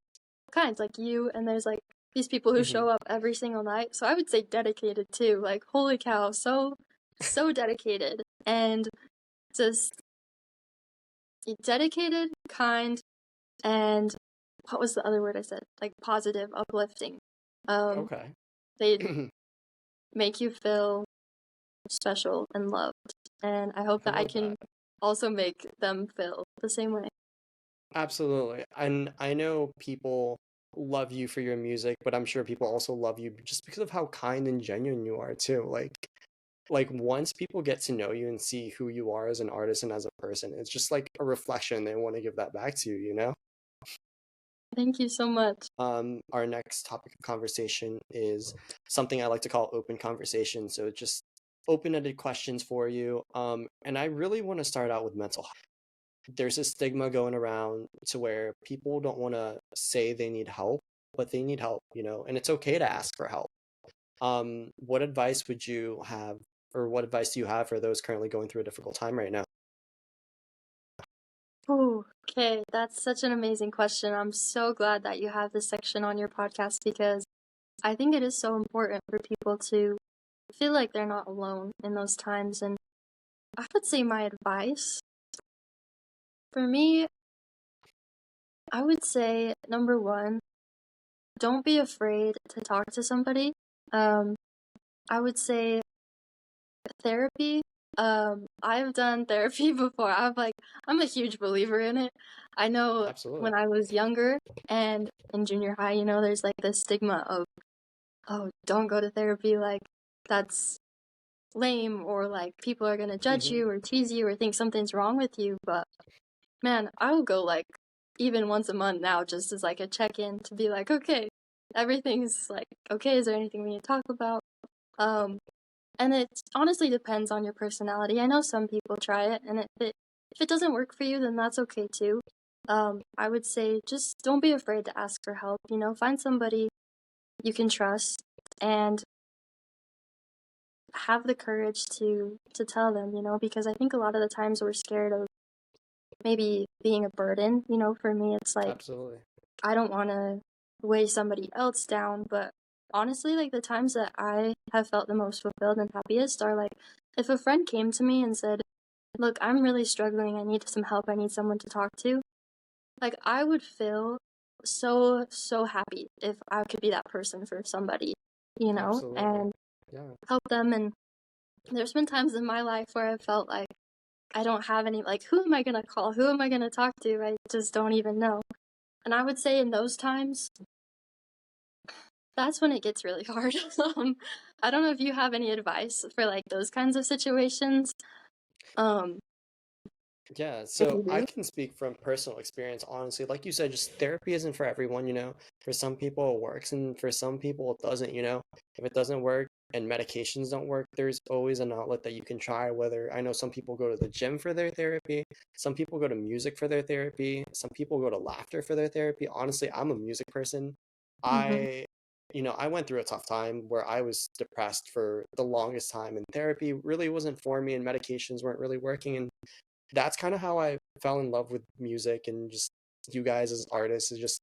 kind, like you, and there's like these people who Hmm. show up every single night. So I would say dedicated too. Like holy cow, so dedicated and just dedicated, kind, and what was the other word I said? Like positive, uplifting. Um, Okay. they make you feel special and loved. And I hope I that I love can that. also make them feel the same way. Absolutely. And I know people love you for your music, but I'm sure people also love you just because of how kind and genuine you are too. Like once people get to know you and see who you are as an artist and as a person, it's just like a reflection. They want to give that back to you, you know? Thank you so much. Our next topic of conversation is something I like to call open conversation. So just open-ended questions for you. And I really want to start out with mental health. There's a stigma going around to where people don't want to say they need help, but they need help, you know, and it's okay to ask for help. What advice would you have, or what advice do you have for those currently going through a difficult time right now? Oh, okay. That's such an amazing question. I'm so glad that you have this section on your podcast because I think it is so important for people to feel like they're not alone in those times. And I would say my advice for me, I would say number one, don't be afraid to talk to somebody. Um, I would say therapy. I've done therapy before. I'm a huge believer in it. I know Absolutely. when I was younger and in junior high, there's like this stigma of, oh, don't go to therapy, like that's lame, or like people are gonna judge Hmm. you or tease you or think something's wrong with you. But man, I will go like even once a month now just as like a check-in to be like, okay, everything's like okay, is there anything we need to talk about? Um, and it honestly depends on your personality. I know some people try it, and if it doesn't work for you, then that's okay too. I would say just don't be afraid to ask for help. Find somebody you can trust and have the courage to tell them. Because I think a lot of the times we're scared of maybe being a burden. For me, it's like Absolutely. I don't want to weigh somebody else down, but honestly, like the times that I have felt the most fulfilled and happiest are like if a friend came to me and said, "Look, I'm really struggling. I need some help. I need someone to talk to." Like I would feel so so happy if I could be that person for somebody, Absolutely. and Yeah. help them. And there's been times in my life where I felt like I don't have any, like, who am I gonna call? Who am I gonna talk to? I just don't even know. And I would say in those times, that's when it gets really hard. I don't know if you have any advice for like those kinds of situations. Um, Yeah, if so you I do. can speak from personal experience, honestly. Like you said, just therapy isn't for everyone, you know. For some people it works, and for some people it doesn't, you know. If it doesn't work and medications don't work, there's always an outlet that you can try. Whether I know some people go to the gym for their therapy, some people go to music for their therapy, some people go to laughter for their therapy. Honestly, I'm a music person. Mm-hmm. I, I went through a tough time where I was depressed for the longest time, and therapy really wasn't for me, and medications weren't really working. And that's kind of how I fell in love with music and just you guys as artists. Is just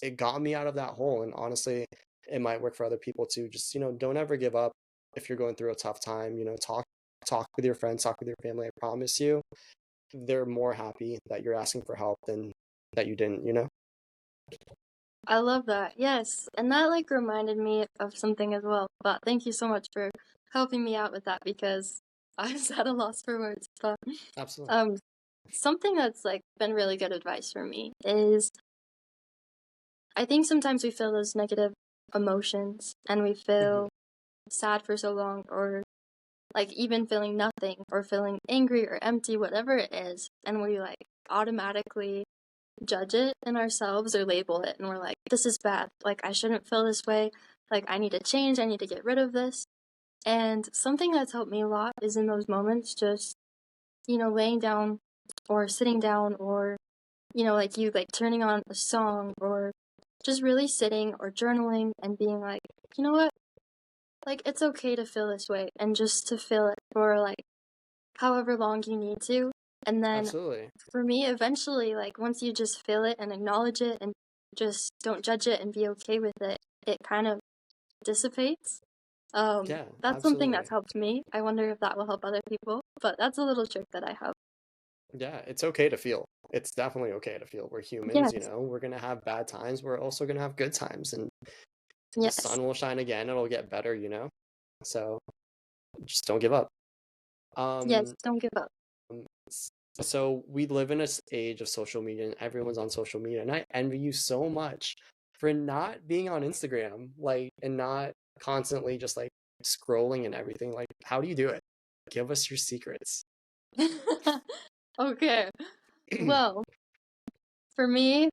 it got me out of that hole. And honestly, it might work for other people too. Just don't ever give up if you're going through a tough time. Talk with your friends, talk with your family. I promise you, they're more happy that you're asking for help than that you didn't. I love that. Yes. And that like reminded me of something as well. But thank you so much for helping me out with that because I was at a loss for words. But Absolutely. um something that's like been really good advice for me is I think sometimes we feel those negative emotions and we Hmm. feel sad for so long, or like even feeling nothing or feeling angry or empty, whatever it is, and we like automatically judge it in ourselves or label it, and we're like, this is bad, like I shouldn't feel this way, like I need to change, I need to get rid of this. And something that's helped me a lot is in those moments just laying down or sitting down, or like you like turning on a song, or just really sitting or journaling and being like, you know what, like it's okay to feel this way, and just to feel it for like however long you need to. And then Absolutely. for me, eventually, like once you just feel it and acknowledge it and just don't judge it and be okay with it, it kind of dissipates. Yeah, That's something absolutely. that's helped me. I wonder if that will help other people, but that's a little trick that I have. Yeah, it's okay to feel. It's definitely okay to feel. We're humans, Yes, we're gonna have bad times. We're also gonna have good times, and the yes, sun will shine again. It'll get better. So just don't give up. yes, Um, don't give up. so we live in this age of social media, and everyone's on social media, and I envy you so much for not being on Instagram, like, and not constantly just like scrolling and everything. Like, how do you do it? Give us your secrets. Okay, well, for me,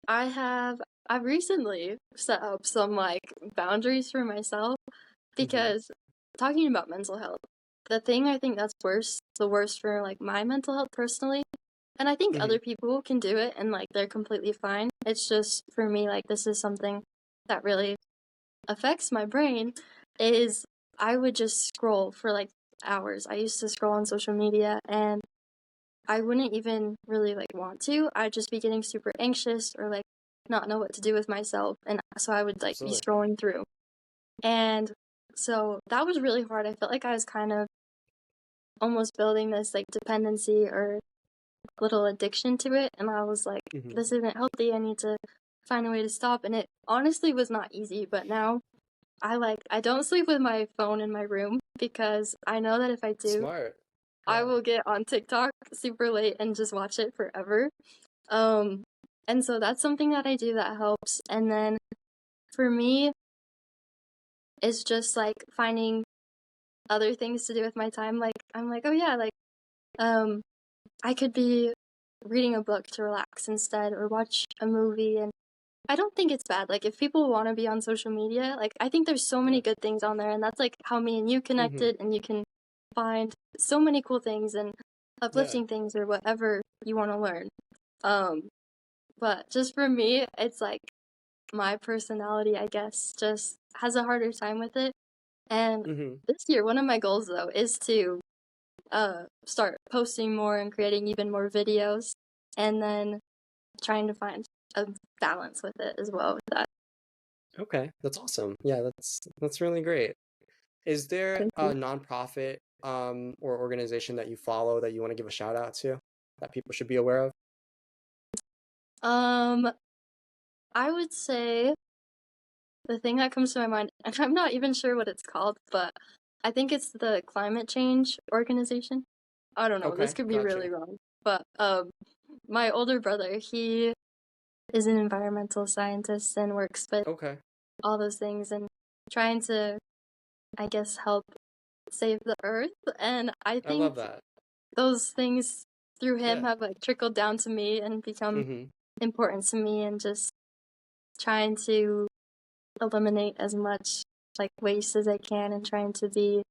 I've recently set up some like boundaries for myself Hmm. because talking about mental health, the thing I think that's the worst for like my mental health personally, and I think Hmm. other people can do it and like they're completely fine. It's just for me, like this is something that really affects my brain, is I would just scroll for like hours. I used to scroll on social media, and I wouldn't even really like want to. I'd just be getting super anxious or like not know what to do with myself. And so I would like be Absolutely. scrolling through. And so that was really hard. I felt like I was kind of almost building this like dependency or little addiction to it. And I was like, Hmm. this isn't healthy. I need to find a way to stop. And it honestly was not easy. But now I don't sleep with my phone in my room because I know that if I do, Smart. I Yeah. will get on TikTok super late and just watch it forever. Um, and so that's something that I do that helps. And then for me, it's just like finding other things to do with my time. Like I'm like, oh yeah, like um, I could be reading a book to relax instead, or watch a movie. And I don't think it's bad. Like if people want to be on social media, like I think there's so many Yeah. good things on there, and that's like how me and you Hmm. connected, and you can find so many cool things and Yeah. uplifting things or whatever you want to learn. Um, but just for me, it's like my personality, I guess, just has a harder time with it. And Hmm. this year, one of my goals though is to start posting more and creating even more videos, and then trying to find a balance with it as well with that. Okay, that's awesome. Yeah, that's really great. Is there Thank a you. nonprofit or organization that you follow that you want to give a shout out to that people should be aware of? Um, I would say the thing that comes to my mind, and I'm not even sure what it's called, but I think it's the Climate Change Organization. I don't know, this Okay, could be gotcha. really wrong. But my older brother, he is an environmental scientist and works with Okay, all those things and trying to, I guess, help save the earth. And I I love think that. those things through him Yeah. have like trickled down to me and become Hmm. important to me, and just trying to eliminate as much like waste as I can and trying to be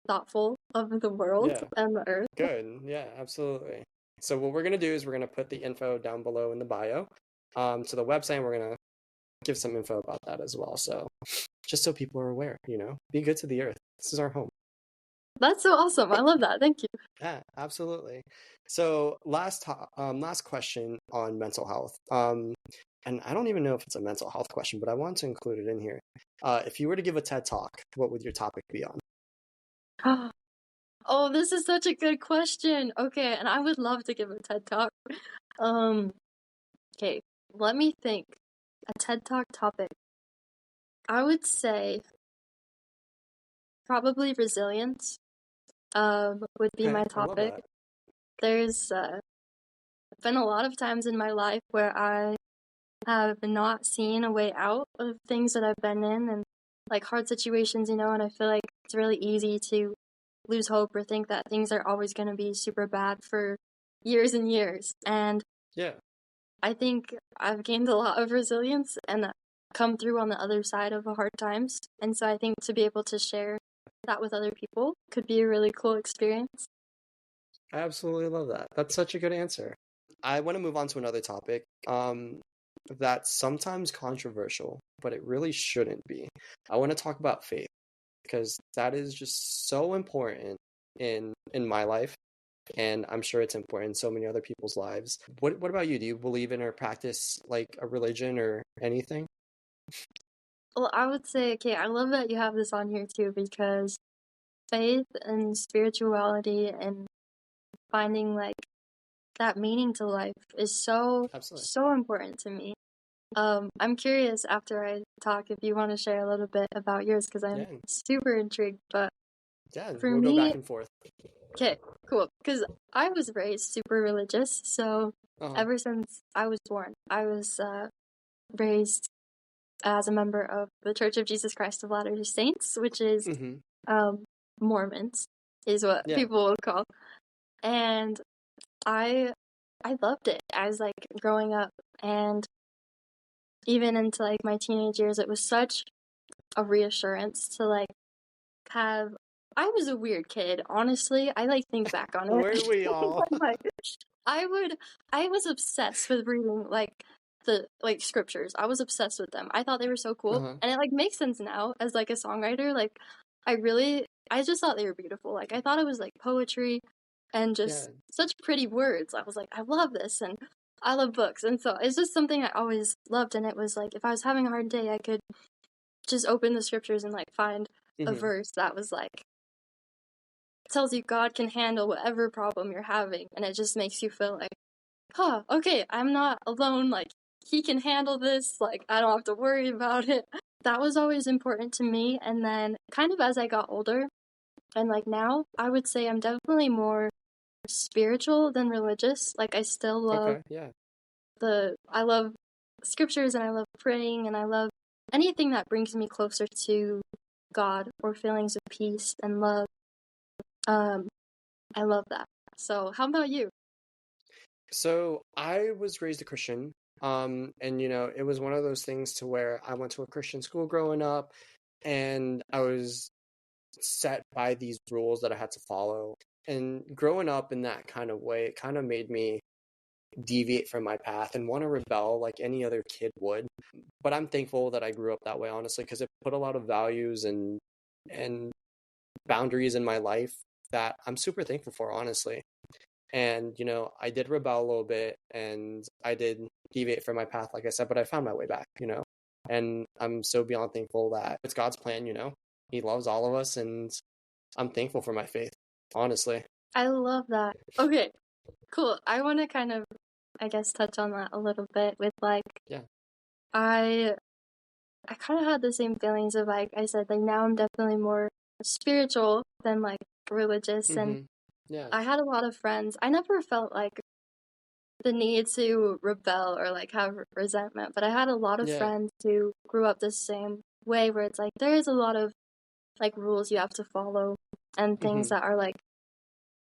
thoughtful of the world Yeah. and the earth. Good. Yeah, absolutely. So what we're gonna do is we're gonna put the info down below in the bio, to the website. And we're gonna give some info about that as well. So just so people are aware, be good to the earth. This is our home. That's so awesome. I love that. Thank you. Yeah, absolutely. So last question on mental health. And I don't even know if it's a mental health question, but I want to include it in here. If you were to give a TED Talk, what would your topic be on? Oh, this is such a good question. Okay, and I would love to give a TED Talk. Um, okay, let me think. A TED Talk topic. I would say probably resilience would be my Okay, I love topic. that. There's been a lot of times in my life where I have not seen a way out of things that I've been in, and like hard situations, and I feel like it's really easy to lose hope or think that things are always going to be super bad for years and years. And Yeah, I think I've gained a lot of resilience and come through on the other side of the hard times. And so I think to be able to share that with other people could be a really cool experience. I absolutely love that. That's such a good answer. I want to move on to another topic. That's sometimes controversial, but it really shouldn't be. I want to talk about faith because that is just so important in my life, and I'm sure it's important in so many other people's lives. What about you? Do you believe in or practice like a religion or anything? Well, I would say, okay, I love that you have this on here too, because faith and spirituality and finding like that meaning to life is so, Absolutely. so important to me. I'm curious after I talk if you want to share a little bit about yours because I'm Yeah, super intrigued. But yeah. for We'll go back me, and forth. okay, cool. Because I was raised super religious. So Uh-huh. ever since I was born, I was raised as a member of the Church of Jesus Christ of Latter-day Saints, which is Mm-hmm. um, Mormons, is what Yeah. people will call. And I I loved it as like growing up, and even into like my teenage years, it was such a reassurance to like have. I was a weird kid, honestly. I like think back on it. Weren't we all? I'm like, I would I was obsessed with reading like the like scriptures. I was obsessed with them. I thought they were so cool. Uh-huh. And it like makes sense now as like a songwriter. Like I just thought they were beautiful. Like I thought it was like poetry. and Yeah. just such pretty words. I was like, I love this, and I love books, and so it's just something I always loved. And it was like, if I was having a hard day, I could just open the scriptures and like find a Hmm. verse that was like tells you God can handle whatever problem you're having, and it just makes you feel like, huh, okay, I'm not alone. Like, he can handle this. Like, I don't have to worry about it. That was always important to me. And then, kind of as I got older, and like now, I would say I'm definitely more spiritual than religious. Like, I still love Okay. Yeah. I love scriptures, and I love praying, and I love anything that brings me closer to God or feelings of peace and love. Um, I love that. So, how about you? So I was raised a Christian. And it was one of those things to where I went to a Christian school growing up, and I was set by these rules that I had to follow. And growing up in that kind of way, it kind of made me deviate from my path and want to rebel like any other kid would. But I'm thankful that I grew up that way, honestly, because it put a lot of values and boundaries in my life that I'm super thankful for, honestly. And I did rebel a little bit, and I did deviate from my path, like I said, but I found my way back. And I'm so beyond thankful that it's God's plan. He loves all of us, and I'm thankful for my faith, honestly. I love that. Okay, cool. I want to kind of, I guess, touch on that a little bit with like, Yeah. I I kind of had the same feelings of like I said, like now I'm definitely more spiritual than like religious, and Mm-hmm. Yeah. I had a lot of friends. I never felt like the need to rebel or like have resentment, but I had a lot of Yeah. friends who grew up the same way where it's like there is a lot of like rules you have to follow and things Mm-hmm. that are like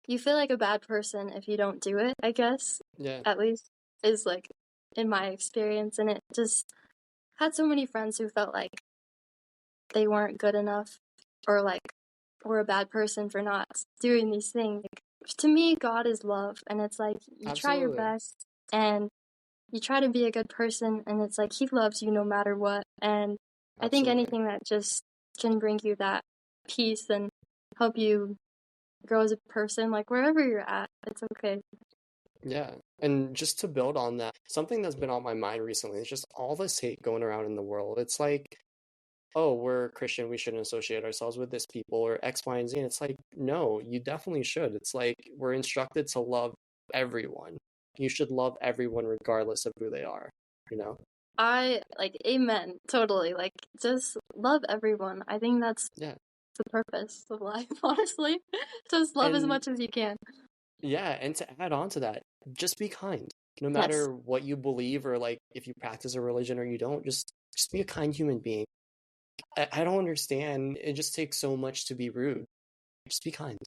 you feel like a bad person if you don't do it, I guess. Yeah. At least is like in my experience, and it just had so many friends who felt like they weren't good enough or like were a bad person for not doing these things. Like, to me, God is love, and it's like you try your Absolutely. best and you try to be a good person, and it's like he loves you no matter what. And I think Absolutely. anything that just can bring you that peace and help you grow as a person, like wherever you're at, it's okay. Yeah. And just to build on that, something that's been on my mind recently is just all this hate going around in the world. It's like, oh, we're Christian, we shouldn't associate ourselves with this people or X, Y, and Z. And it's like, no, you definitely should. It's like we're instructed to love everyone. You should love everyone regardless of who they are, you know? I like amen, totally. Like just love everyone. I think that's Yeah. the purpose of life, honestly. Just love as And much as you can. yeah, and to add on to that, just be kind. No Yes. matter what you believe or like if you practice a religion or you don't, just be a kind human being. I don't understand. It just takes so much to be rude. Just be kind?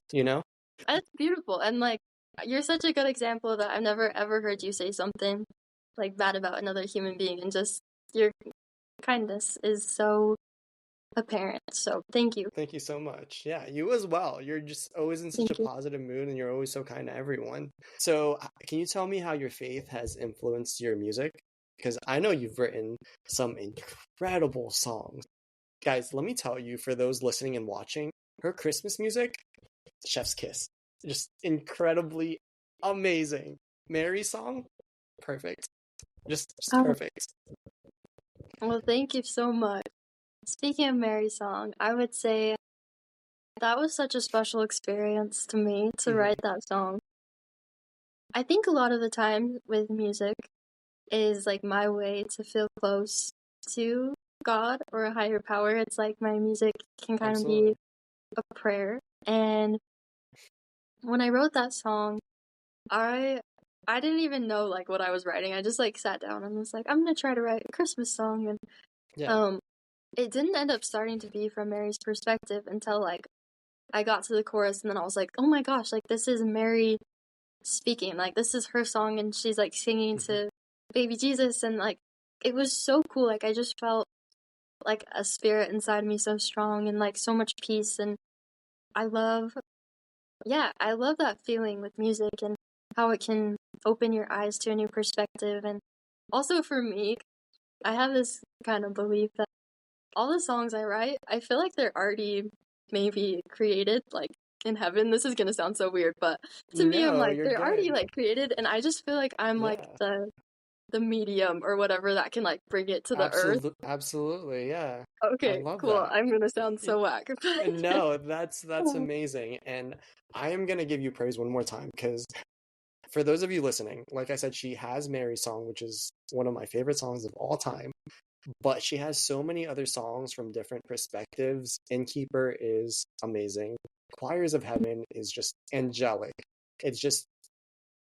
That's beautiful. And like you're such a good example that I've never ever heard you say something like bad about another human being, and just your kindness is so apparent. So thank you. Thank you so much. Yeah, you as well. You're just always in such a Thank you. positive mood and you're always so kind to everyone. So, can you tell me how your faith has influenced your music? Because I know you've written some incredible songs. Guys, let me tell you, for those listening and watching, her Christmas music, chef's kiss. Just incredibly amazing. Mary song, perfect. Just Oh, perfect. well, thank you so much. Speaking of Mary's song, I would say that was such a special experience to me to Hmm. write that song. I think a lot of the time with music is like my way to feel close to God or a higher power. It's like my music can kind of be Absolutely. a prayer. And when I wrote that song, I I didn't even know like what I was writing. I just like sat down and was like, I'm gonna try to write a Christmas song, and Yeah. um it didn't end up starting to be from Mary's perspective until like I got to the chorus, and then I was like, oh my gosh, like this is Mary speaking. Like this is her song, and she's like singing Hmm. to baby Jesus, and like it was so cool. Like I just felt like a spirit inside me so strong and like so much peace, and I love I love that feeling with music and how it can open your eyes to a new perspective. And also for me, I have this kind of belief that all the songs I write, I feel like they're already maybe created. Like in heaven. This is gonna sound so weird, but to me, I'm No, like, you're they're already good. like created, and I just feel like I'm like Yeah. the medium or whatever that can like bring it to the earth. Absolutely, yeah. I Okay, love cool. that. I'm gonna sound Y- so whack, but No, that's amazing. And I am gonna give you praise one more time because for those of you listening, like I said, she has Mary's song, which is one of my favorite songs of all time. But she has so many other songs from different perspectives. Innkeeper is amazing. Choirs of Heaven is just angelic. It's just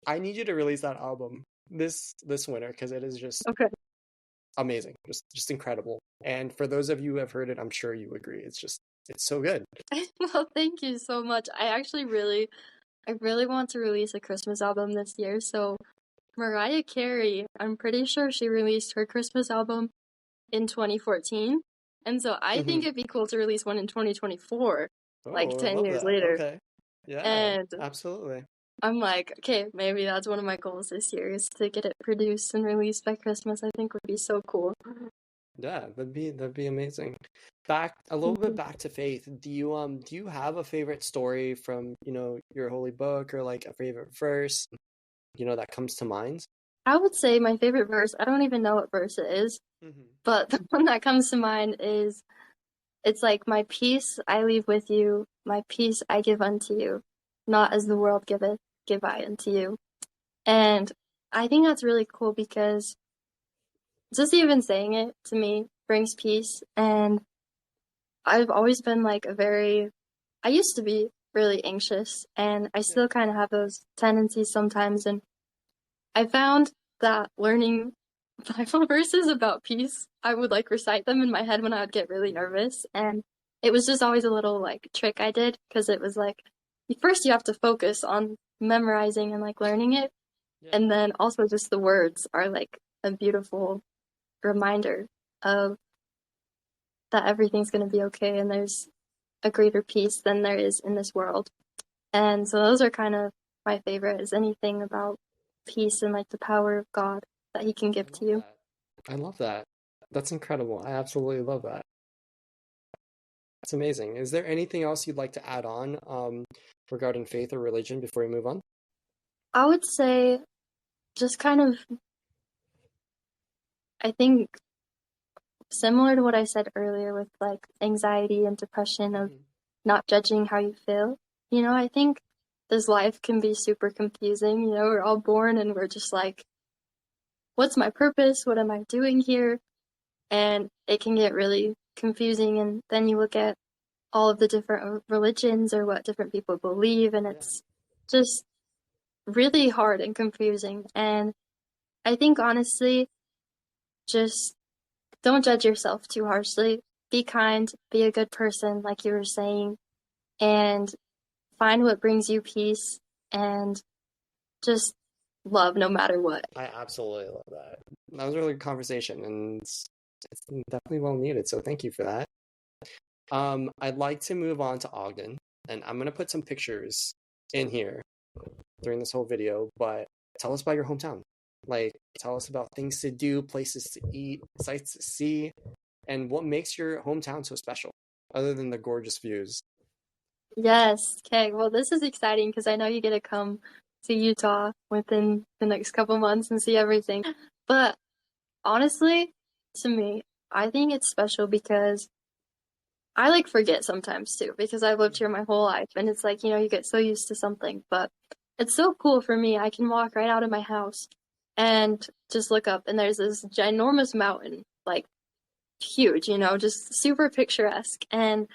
I need you to release that album this winter because it is just okay. amazing, just incredible. And for those of you who have heard it, I'm sure you agree. It's so good. Well, thank you so much. I really want to release a Christmas album this year. So Mariah Carey, I'm pretty sure she released her Christmas album in 2014. And so I think Hmm. it'd be cool to release one in 2024, like Oh, I 10 love years that. later. Okay. Yeah, And absolutely. I'm like, okay, maybe that's one of my goals this year is to get it produced and released by Christmas. I think would be so cool. Yeah, that'd be amazing. Back a little bit back to faith. Do you have a favorite story from, your holy book or like a favorite verse, that comes to mind? I would say my favorite verse, I don't even know what verse it is, Hmm. but the one that comes to mind is it's like, my peace I leave with you, my peace I give unto you, not as the world giveth, give I unto you. And I think that's really cool because just even saying it to me brings peace. And I've always been like I used to be really anxious, and I Yeah. still kind of have those tendencies sometimes. And I found that learning Bible verses about peace, I would like recite them in my head when I would get really Hmm. nervous. And it was just always a little like trick I did because it was like, first you have to focus on memorizing and like learning it. Yeah. And then also just the words are like a beautiful reminder of that everything's going to be okay and there's a greater peace than there is in this world. And so those are kind of my favorite is anything about peace and like the power of God that he can I give to love you. that. I love that. That's incredible. I absolutely love that. That's amazing. Is there anything else you'd like to add on regarding faith or religion before we move on? I would say just kind of, I think similar to what I said earlier with like anxiety and depression of Hmm. not judging how you feel. I think this life can be super confusing. We're all born and we're just like, what's my purpose? What am I doing here? And it can get really confusing. And then you look at all of the different religions or what different people believe, and Yeah. it's just really hard and confusing. And I think honestly, just don't judge yourself too harshly. Be kind, be a good person, like you were saying, and find what brings you peace and just love no matter what. I absolutely love that. That was a really good conversation, and it's definitely well needed. So thank you for that. I'd like to move on to Ogden, and I'm gonna put some pictures in here during this whole video. But tell us about your hometown. Like, tell us about things to do, places to eat, sights to see, and what makes your hometown so special, other than the gorgeous views. Yes. Okay. Well, this is exciting because I know you get to come to Utah within the next couple months and see everything. But honestly, to me, I think it's special because I like forget sometimes too, because I've lived here Mhm. my whole life and it's like, you get so used to something. But it's so cool for me. I can walk right out of my house and just look up and there's this ginormous mountain, like huge, just super picturesque. And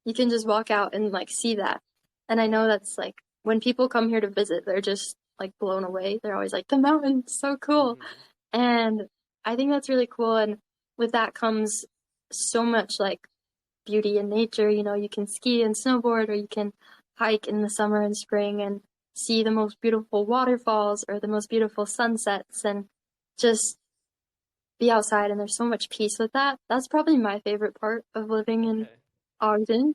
you can just walk out and like see that. And I know that's like when people come here to visit, they're just like blown away. They're always like, the mountain's so cool. Mhm. And I think that's really cool. And with that comes so much like beauty in nature. You can ski and snowboard, or you can hike in the summer and spring and see the most beautiful waterfalls or the most beautiful sunsets and just be outside. And there's so much peace with that. That's probably my favorite part of living in Okay. Ogden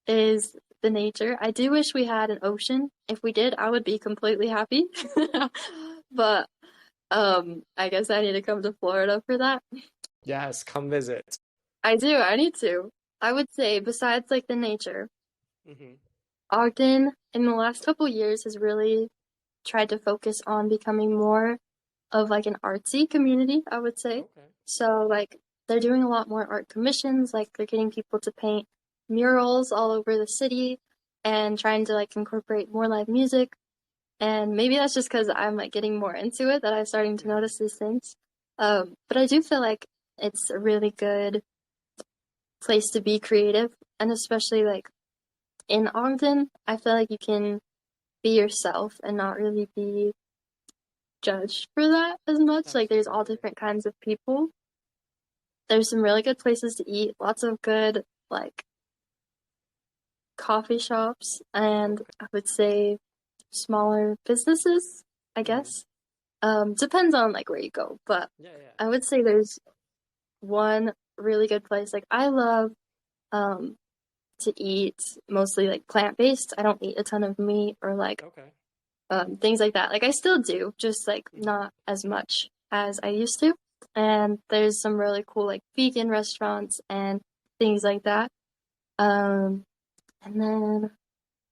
is the nature. I do wish we had an ocean. If we did, I would be completely happy. But I guess I need to come to Florida for that. Yes, come visit. I do. I need to. I would say besides like the nature, Hmm. Ogden in the last couple years has really tried to focus on becoming more of like an artsy community, I would say. Okay. So like they're doing a lot more art commissions, like they're getting people to paint murals all over the city and trying to like incorporate more live music. And maybe that's just because I'm like getting more into it that I'm starting to Mhm. notice these things. But I do feel like it's a really good place to be creative, and especially like in Ogden, I feel like you can be yourself and not really be judged for that as much. Like there's all Absolutely. different kinds of people. There's some really good places to eat, lots of good like coffee shops, and Okay. I would say smaller businesses, I Hmm. guess. Depends on like where you go, but Yeah, yeah. I would say there's one really good place. Like I love um to eat mostly like plant-based. I don't eat a ton of meat or like Okay. things like that. Like I still do, just like Hmm. not as much as I used to. And there's some really cool like vegan restaurants and things like that. Um, and then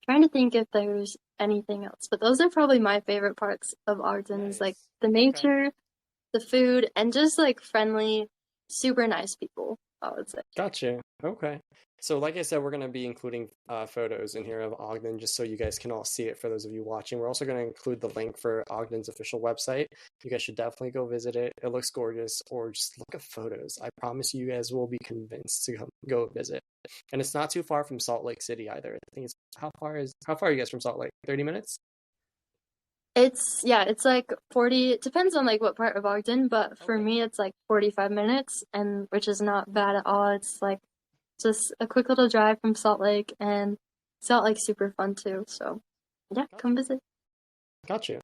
trying to think if there's anything else, but those are probably my favorite parts of Ogden is like Nice. the Okay. nature, the food, and just like friendly, super nice people, I would say. Gotcha. Okay. So, like I said, we're going to be including photos in here of Ogden just so you guys can all see it for those of you watching. We're also going to include the link for Ogden's official website. You guys should definitely go visit it. It looks gorgeous, or just look at photos. I promise you guys will be convinced to go visit. And it's not too far from Salt Lake City either. I think it's how far are you guys from Salt Lake? 30 minutes? It's yeah, it's like 40, it depends on like what part of Ogden, but for Okay. me it's like 45 minutes and which is not bad at all. It's like just a quick little drive from Salt Lake and Salt Lake's super fun too. So yeah, come Gotcha. visit. Gotcha.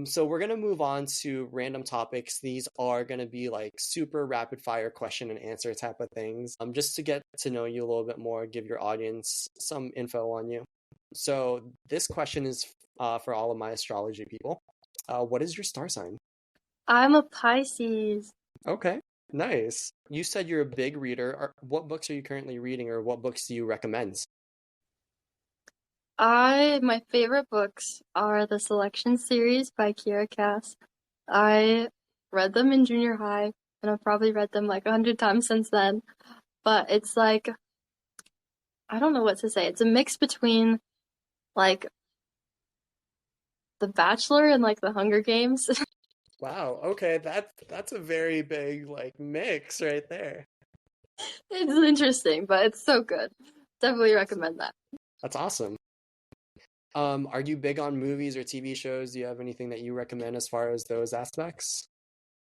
So we're gonna move on to random topics. These are gonna be like super rapid fire question and answer type of things. Just to get to know you a little bit more, give your audience some info on you. So this question is for all of my astrology people. What is your star sign? I'm a Pisces. Okay, nice. You said you're a big reader. What books are you currently reading, or what books do you recommend? My favorite books are the Selection series by Kiera Cass. I read them in junior high and I've probably read them like 100 times since then. But it's like I don't know what to say. It's a mix between like The Bachelor and like The Hunger Games. Wow, okay, that's a very big like mix right there. It's interesting, but it's so good. Definitely Awesome. recommend that. That's awesome. Are you big on movies or TV shows? Do you have anything that you recommend as far as those aspects?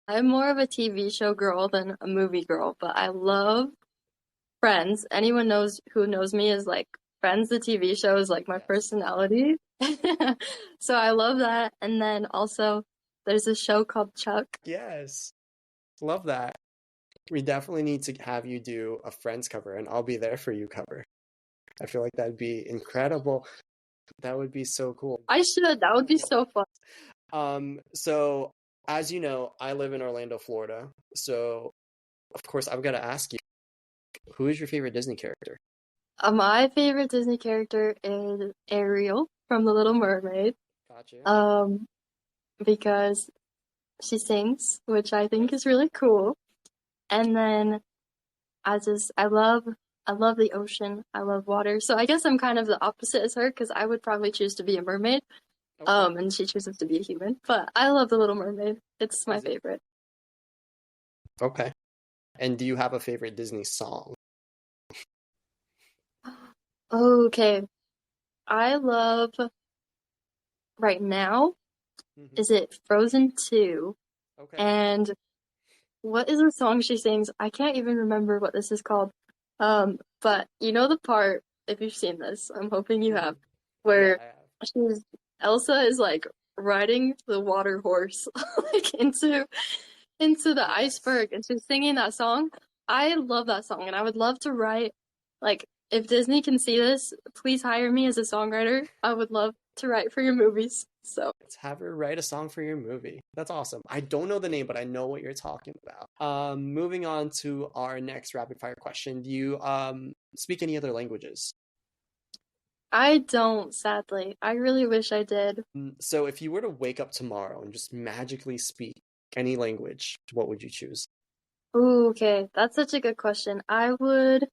I'm more of a TV show girl than a movie girl, but I Okay. love Friends. Anyone knows who knows me is like Friends, the TV show is like my Yes. personality. So I love that. And then also there's a show called Chuck. Yes. Love that. We definitely need to have you do a Friends cover, and I'll be there for you cover. I feel like that'd be incredible. That would be so cool. I should. That would be so fun. So as you know, I live in Orlando, Florida. So of course I've got to ask you, who is your favorite Disney character? My favorite Disney character is Ariel from The Little Mermaid. Gotcha. Um, because she sings, which I think Yes. is really cool. And then I love the ocean. I love water. So I guess I'm kind of the opposite as her because I would probably choose to be a mermaid. Okay. And she chooses to be a human. But I love the Little Mermaid. It's my Is it favorite. okay? And do you have a favorite Disney song? Okay. I love right now, Hmm. is it Frozen 2? Okay. And what is the song she sings? I can't even remember what this is called. But you know the part, if you've seen this, I'm hoping you Hmm. have, Yeah, where I have. she's Elsa is like riding the water horse like into the Yes. iceberg and she's singing that song. I love that song and I would love to write like if Disney can see this, please hire me as a songwriter. I would love to write for your movies. So Let's have her write a song for your movie. That's awesome. I don't know the name, but I know what you're talking about. Moving on to our next rapid fire question. Do you speak any other languages? I don't, sadly. I really wish I did. So if you were to wake up tomorrow and just magically speak any language, what would you choose? Ooh, okay. That's such a good question. I would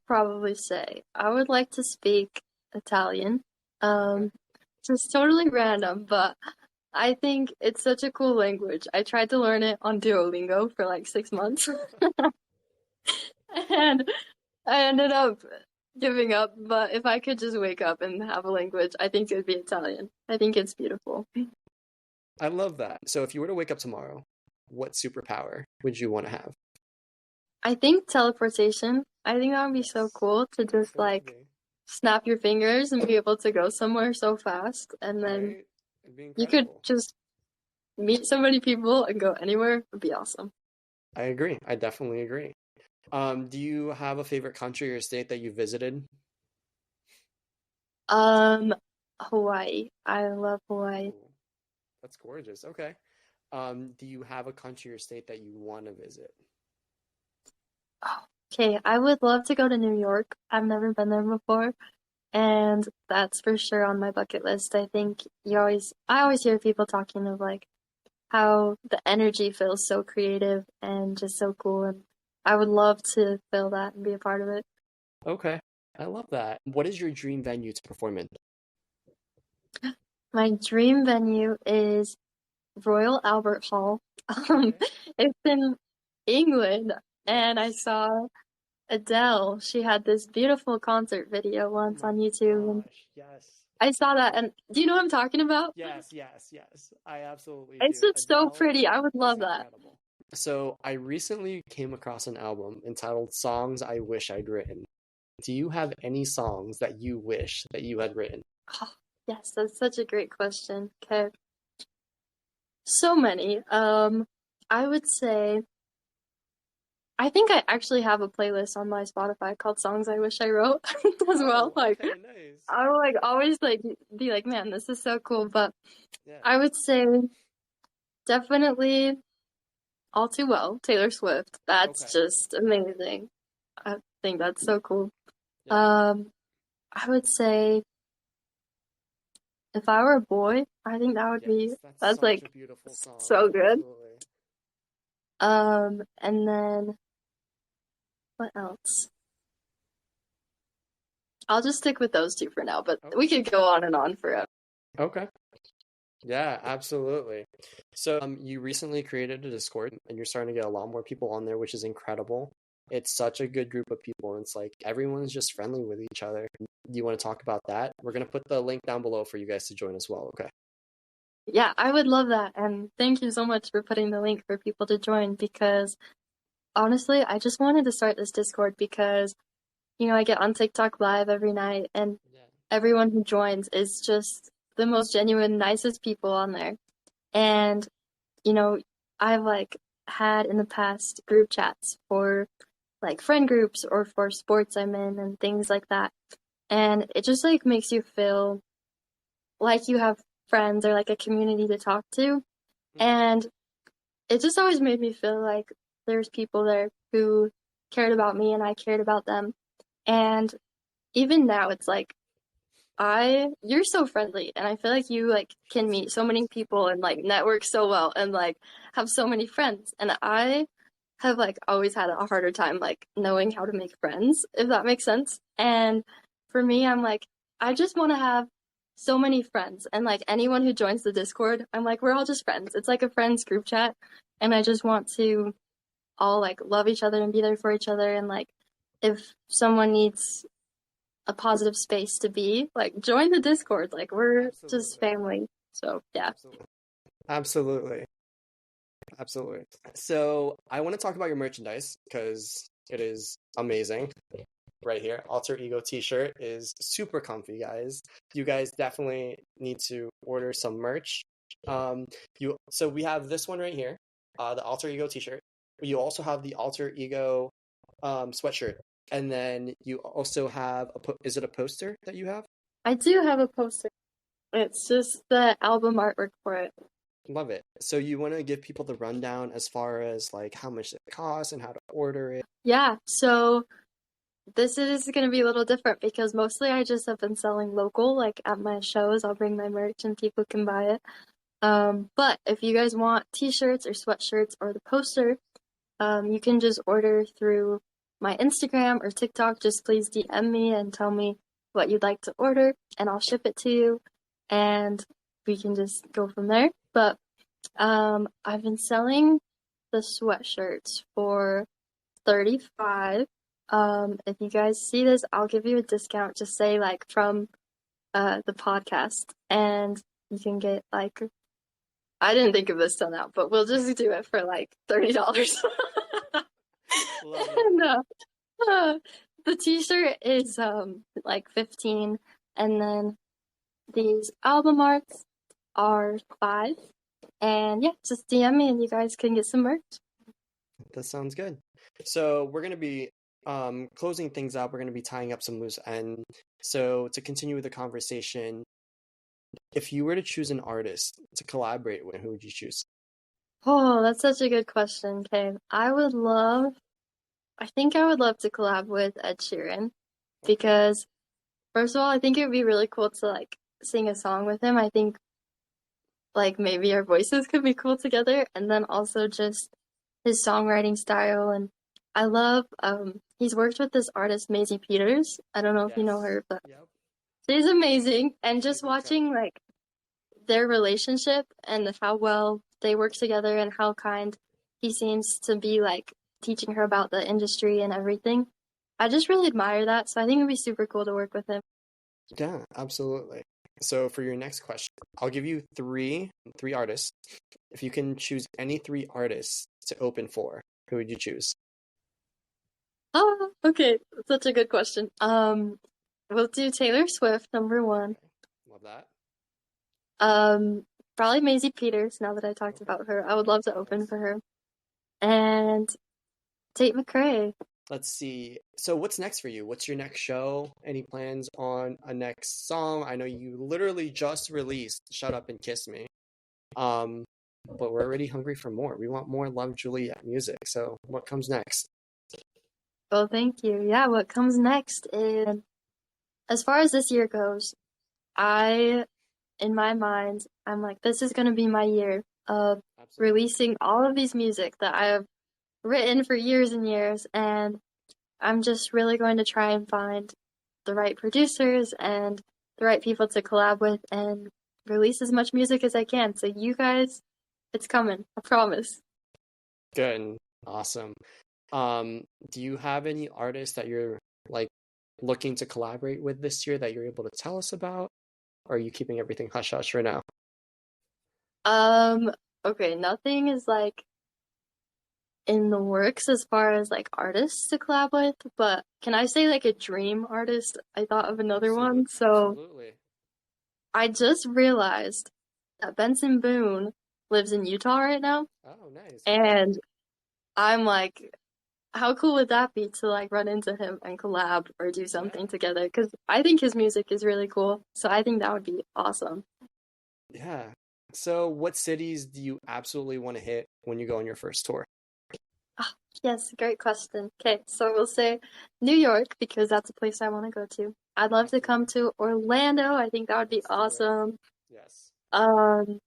probably say I would like to speak Italian. Okay. Um, just totally random, but I think it's such a cool language. I tried to learn it on Duolingo for like 6 months, and I ended up giving up. But if I could just wake up and have a language, I think it would be Italian. I think it's beautiful. I love that. So if you were to wake up tomorrow, what superpower would you want to have? I think teleportation. I think that would be so Yes, cool to just like absolutely. snap your fingers and be able to go somewhere so fast, and then Right? It'd be you could incredible. just meet so many people and go anywhere. It would be awesome. I agree. I definitely agree. Do you have a favorite country or state that you visited? Um, Hawaii. I love Hawaii. Ooh, that's gorgeous. Okay. Do you have a country or state that you want to visit? Oh, okay, I would love to go to New York. I've never been there before, and that's for sure on my bucket list. I always hear people talking of like how the energy feels so creative and just so cool, and I would love to feel that and be a part of it. Okay. I love that. What is your dream venue to perform in? My dream venue is Royal Albert Hall. Um, Okay. it's in England, and I Yes. saw Adele. She had this beautiful concert video Oh once my on YouTube, and gosh. Yes. I saw that. And do you know what I'm talking about? Yes, yes, yes. I absolutely It's do. just so Adele pretty. I would is love that. incredible. So I recently came across an album entitled Songs I Wish I'd Written. Do you have any songs that you wish that you had written? Oh, yes, that's such a great question. Okay, so many. I would say I think I actually have a playlist on my Spotify called Songs I Wish I Wrote as well. Oh, Like okay, nice. I would like always like be like, man, this is so cool. But Yeah. I would say definitely All Too Well, Taylor Swift. That's Okay. just amazing. I think that's so cool. Yeah. Um, I would say if I were a boy, I think Yes, that's that's such a like beautiful song. so good. Absolutely. And then what else? I'll just stick with those two for now, but we Okay. could go on and on forever. Okay. Yeah, absolutely. So, you recently created a Discord and you're starting to get a lot more people on there, which is incredible. It's such a good group of people, and it's like everyone's just friendly with each other. Do you want to talk about that? We're gonna put the link down below for you guys to join as well, okay? Yeah, I would love that. And thank you so much for putting the link for people to join because honestly, I just wanted to start this Discord because, I get on TikTok live every night and Yeah. everyone who joins is just the most genuine, nicest people on there. And, you know, I've like had in the past group chats for like friend groups or for sports I'm in and things like that. And it just like makes you feel like you have friends or like a community to talk to. Hmm. And it just always made me feel like there's people there who cared about me and I cared about them. And even now it's like you're so friendly and I feel like you like can meet so many people and like network so well and like have so many friends. And I have like always had a harder time like knowing how to make friends, if that makes sense. And for me, I'm like, I just want to have so many friends and like anyone who joins the Discord, I'm like, we're all just friends. It's like a friends group chat. And I just want to all like love each other and be there for each other. And like, if someone needs a positive space to be, like, join the Discord. Like, we're just Absolutely. family. So, yeah. Absolutely. Absolutely. Absolutely. So I want to talk about your merchandise because it is amazing. Right here, Alter Ego t-shirt is super comfy, guys. You guys definitely need to order some merch. So we have this one right here, the Alter Ego t-shirt. You also have the Alter Ego sweatshirt, and then you also have is it a poster that you have? I do have a poster. It's just the album artwork for it. Love it. So you want to give people the rundown as far as like how much it costs and how to order it. Yeah. So, this is going to be a little different because mostly I just have been selling local, like at my shows. I'll bring my merch and people can buy it. But if you guys want t-shirts or sweatshirts or the poster, you can just order through my Instagram or TikTok. Just please DM me and tell me what you'd like to order, and I'll ship it to you, and we can just go from there. But I've been selling the sweatshirts for 35. If you guys see this, I'll give you a discount. Just say like from the podcast, and you can get like I didn't think of this till now, but we'll just do it for like $30. Love And it. uh, the t-shirt is like 15, and then these album arts are 5. And yeah, just DM me and you guys can get some merch. That sounds good. So we're gonna be closing things up. We're gonna be tying up some loose ends. So to continue with the conversation, if you were to choose an artist to collaborate with, who would you choose? Oh, that's such a good question. Okay, I think I would love to collab with Ed Sheeran Okay. because first of all, I think it would be really cool to like sing a song with him. I think like maybe our voices could be cool together, and then also just his songwriting style. And I love he's worked with this artist Maisie Peters. I don't know if you know Yes. her, but Yep. she's amazing. And She's just incredible. watching like their relationship and how well they work together and how kind he seems to be like teaching her about the industry and everything. I just really admire that. So I think it'd be super cool to work with him. Yeah, absolutely. So for your next question, I'll give you three artists. If you can choose any three artists to open for, who would you choose? Oh, okay. Such a good question. We'll do Taylor Swift, number one. Okay. Love that. Um, Probably Maisie Peters, now that I talked Okay. about her. I would love to open Nice. for her. And Tate McRae. Let's see. So what's next for you? What's your next show? Any plans on a next song? I know you literally just released Shut Up and Kiss Me. Um, but we're already hungry for more. We want more Love Juliet music. So what comes next? Well, thank you. Yeah, what comes next is, as far as this year goes, I, in my mind, I'm like, this is going to be my year of Absolutely. releasing all of these music that I have written for years and years. And I'm just really going to try and find the right producers and the right people to collab with and release as much music as I can. So you guys, it's coming, I promise. Good. Awesome. Um, do you have any artists that you're like looking to collaborate with this year that you're able to tell us about? Or are you keeping everything hush hush right now? Um, okay, nothing is like in the works as far as like artists to collab with, but can I say like a dream artist? I thought of another one. So Absolutely. I just realized that Benson Boone lives in Utah right now, Oh, nice. Okay. and I'm like, how cool would that be to like run into him and collab or do Yeah. something together? Because I think his music is really cool. So I think that would be awesome. Yeah. So what cities do you absolutely want to hit when you go on your first tour? Ah, yes, great question. Okay, so we'll say New York because that's a place I want to go to. I'd love to come Absolutely. to Orlando. I think that would be Let's do it. awesome. Yes. Um,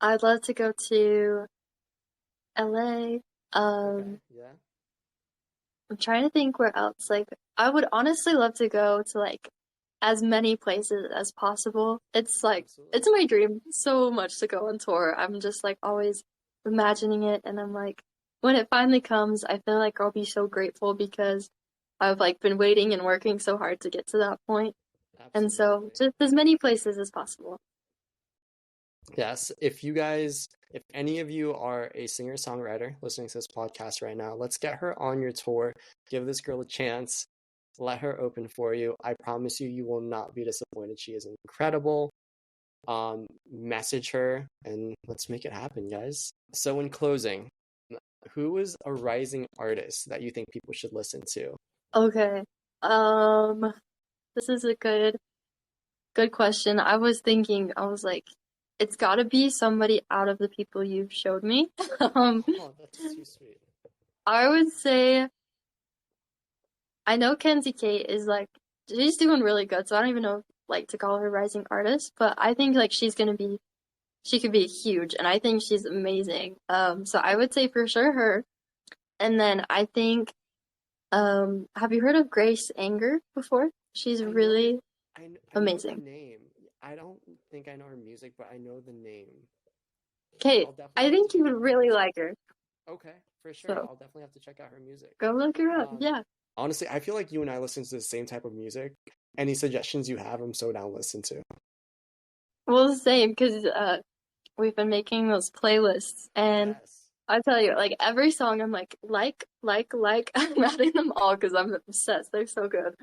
I'd love to go to LA. Okay. Um, Yeah. I'm trying to think where else. Like, I would honestly love to go to like as many places as possible. It's like Absolutely. it's my dream so much to go on tour. I'm just like always imagining it, and I'm like, when it finally comes, I feel like I'll be so grateful because I've like been waiting and working so hard to get to that point. And so Absolutely. just as many places as possible. Yes. If any of you are a singer-songwriter listening to this podcast right now, let's get her on your tour. Give this girl a chance. Let her open for you. I promise you, you will not be disappointed. She is incredible. Message her and let's make it happen, guys. So in closing, who is a rising artist that you think people should listen to? Okay. Um, this is a good question. I was thinking, I was like, it's gotta be somebody out of the people you've showed me. Um, Oh, that's too sweet. I would say I know Kenzie Kate is like she's doing really good, so I don't even know like to call her rising artist, but I think like she could be huge, and I think she's amazing. So I would say for sure her. And then I think, have you heard of Grace Anger before? She's I know really I know the amazing. name. I don't think I know her music, but I know the name. Kate, I'll definitely I have to think you check would out her really music. like her. Okay, for sure. So I'll definitely have to check out her music. go look her up. Um, Yeah. Honestly, I feel like you and I listen to the same type of music. Any suggestions you have, I'm so down to listen to. Well, the same because we've been making those playlists, and Yes. I tell you, like every song, I'm like. I'm adding them all because I'm obsessed. They're so good.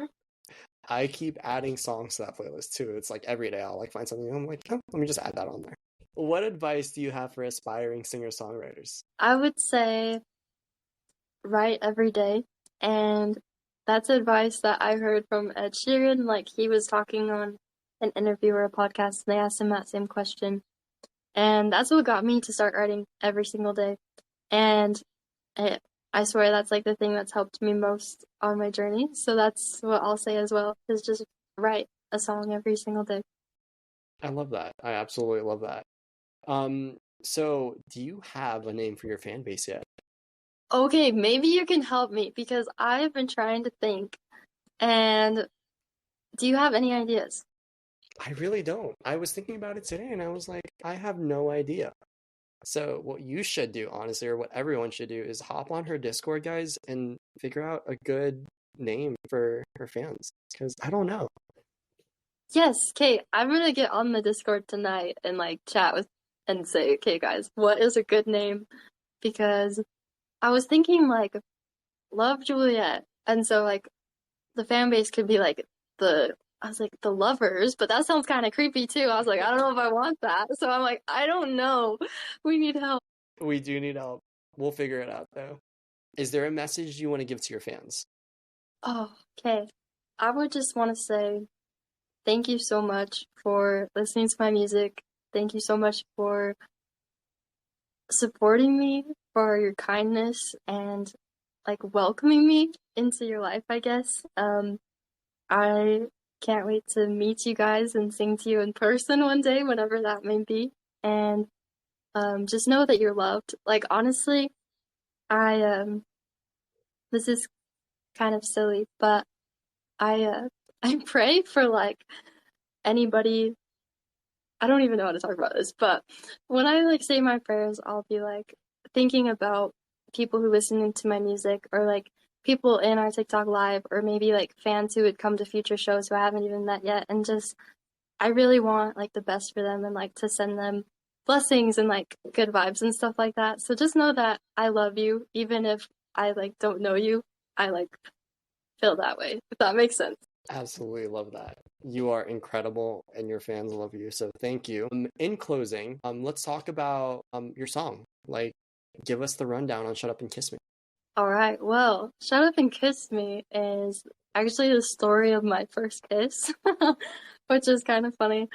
I keep adding songs to that playlist too. It's like every day I'll like find something. I'm like, oh, let me just add that on there. What advice do you have for aspiring singer-songwriters? I would say write every day, and that's advice that I heard from Ed Sheeran. Like he was talking on an interview or a podcast, and they asked him that same question, and that's what got me to start writing every single day. And I, I swear that's like the thing that's helped me most on my journey. So that's what I'll say as well, is just write a song every single day. I love that. I absolutely love that. So do you have a name for your fan base yet? Okay, maybe you can help me because I've been trying to think. And do you have any ideas? I really don't. I was thinking about it today and I was like, I have no idea. So what you should do, honestly, or what everyone should do is hop on her Discord, guys, and figure out a good name for her fans. Because I don't know. Yes, Kate, I'm gonna get on the Discord tonight and like chat with and say, okay, guys, what is a good name? Because I was thinking like Love Juliet. And so like the fan base could be like I was like the lovers, but that sounds kind of creepy too. I was like, I don't know if I want that. So I'm like, I don't know. We need help. We do need help. We'll figure it out though. Is there a message you want to give to your fans? Oh, okay. I would just want to say thank you so much for listening to my music. Thank you so much for supporting me, for your kindness and like welcoming me into your life, I guess. I can't wait to meet you guys and sing to you in person one day, whenever that may be. And just know that you're loved. Like honestly, I this is kind of silly, but I I pray for like anybody. I don't even know how to talk about this, but when I like say my prayers, I'll be like thinking about people who listen to my music or like people in our TikTok live or maybe like fans who would come to future shows who I haven't even met yet and just I really want like the best for them and like to send them blessings and like good vibes and stuff like that. So just know that I love you even if I like don't know you. I like feel that way, if that makes sense. Absolutely love that. You are incredible and your fans love you. So thank you. In closing, let's talk about your song. Like, give us the rundown on Shut Up and Kiss Me. All right. Well, Shut Up and Kiss Me is actually the story of my first kiss, which is kind of funny.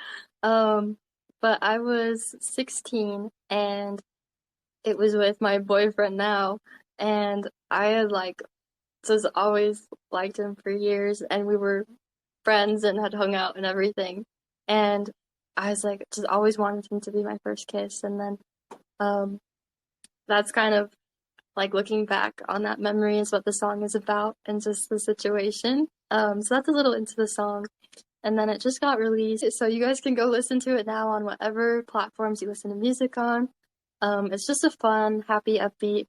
Um, but I was 16 and it was with my boyfriend now, and I had like just always liked him for years, and we were friends and had hung out and everything. And I was like just always wanted him to be my first kiss, and then um, that's kind of like looking back on that memory is what the song is about and just the situation. So that's a little into the song. And then it just got released. So you guys can go listen to it now on whatever platforms you listen to music on. It's just a fun, happy, upbeat,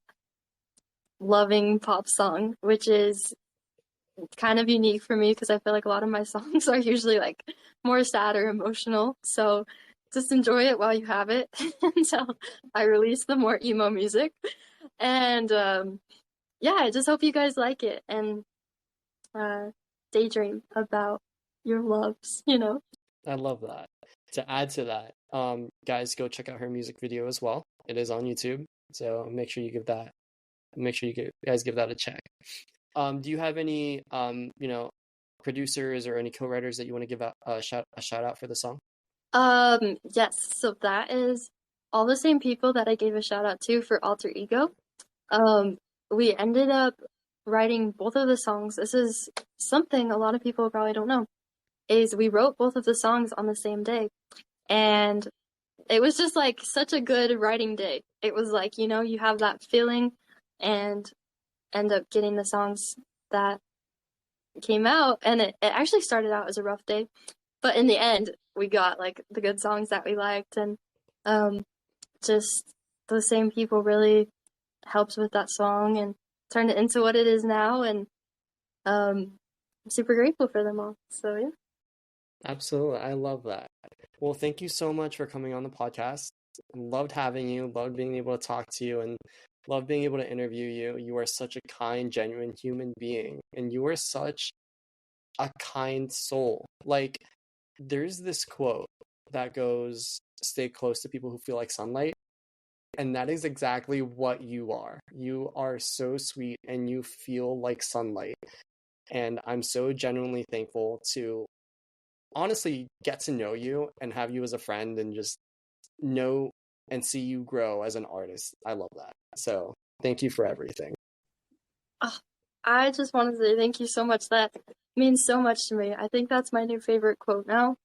loving pop song, which is kind of unique for me because I feel like a lot of my songs are usually like more sad or emotional. So just enjoy it while you have it until I release the more emo music. And yeah, I just hope you guys like it and uh, daydream about your loves. I love that. To add to that, guys, go check out her music video as well. It is on YouTube, so make sure guys give that a check. Do you have any producers or any co-writers that you want to give out a shout out for the song? Yes, so that is all the same people that I gave a shout out to for Alter Ego. Um, we ended up writing both of the songs, this is something a lot of people probably don't know, is we wrote both of the songs on the same day. And it was just like such a good writing day. It was like, you know, you have that feeling and end up getting the songs that came out. And it actually started out as a rough day. But in the end, we got like the good songs that we liked. And just the same people really helped with that song and turned it into what it is now. And I'm super grateful for them all. So, yeah. Absolutely. I love that. Well, thank you so much for coming on the podcast. Loved having you, loved being able to talk to you, and loved being able to interview you. You are such a kind, genuine human being, and you are such a kind soul. Like, there's this quote that goes, stay close to people who feel like sunlight. And that is exactly what you are. You are so sweet and you feel like sunlight. And I'm so genuinely thankful to honestly get to know you and have you as a friend and just know and see you grow as an artist. I love that. So thank you for everything. Oh, I just want to say thank you so much. That means so much to me. I think that's my new favorite quote now.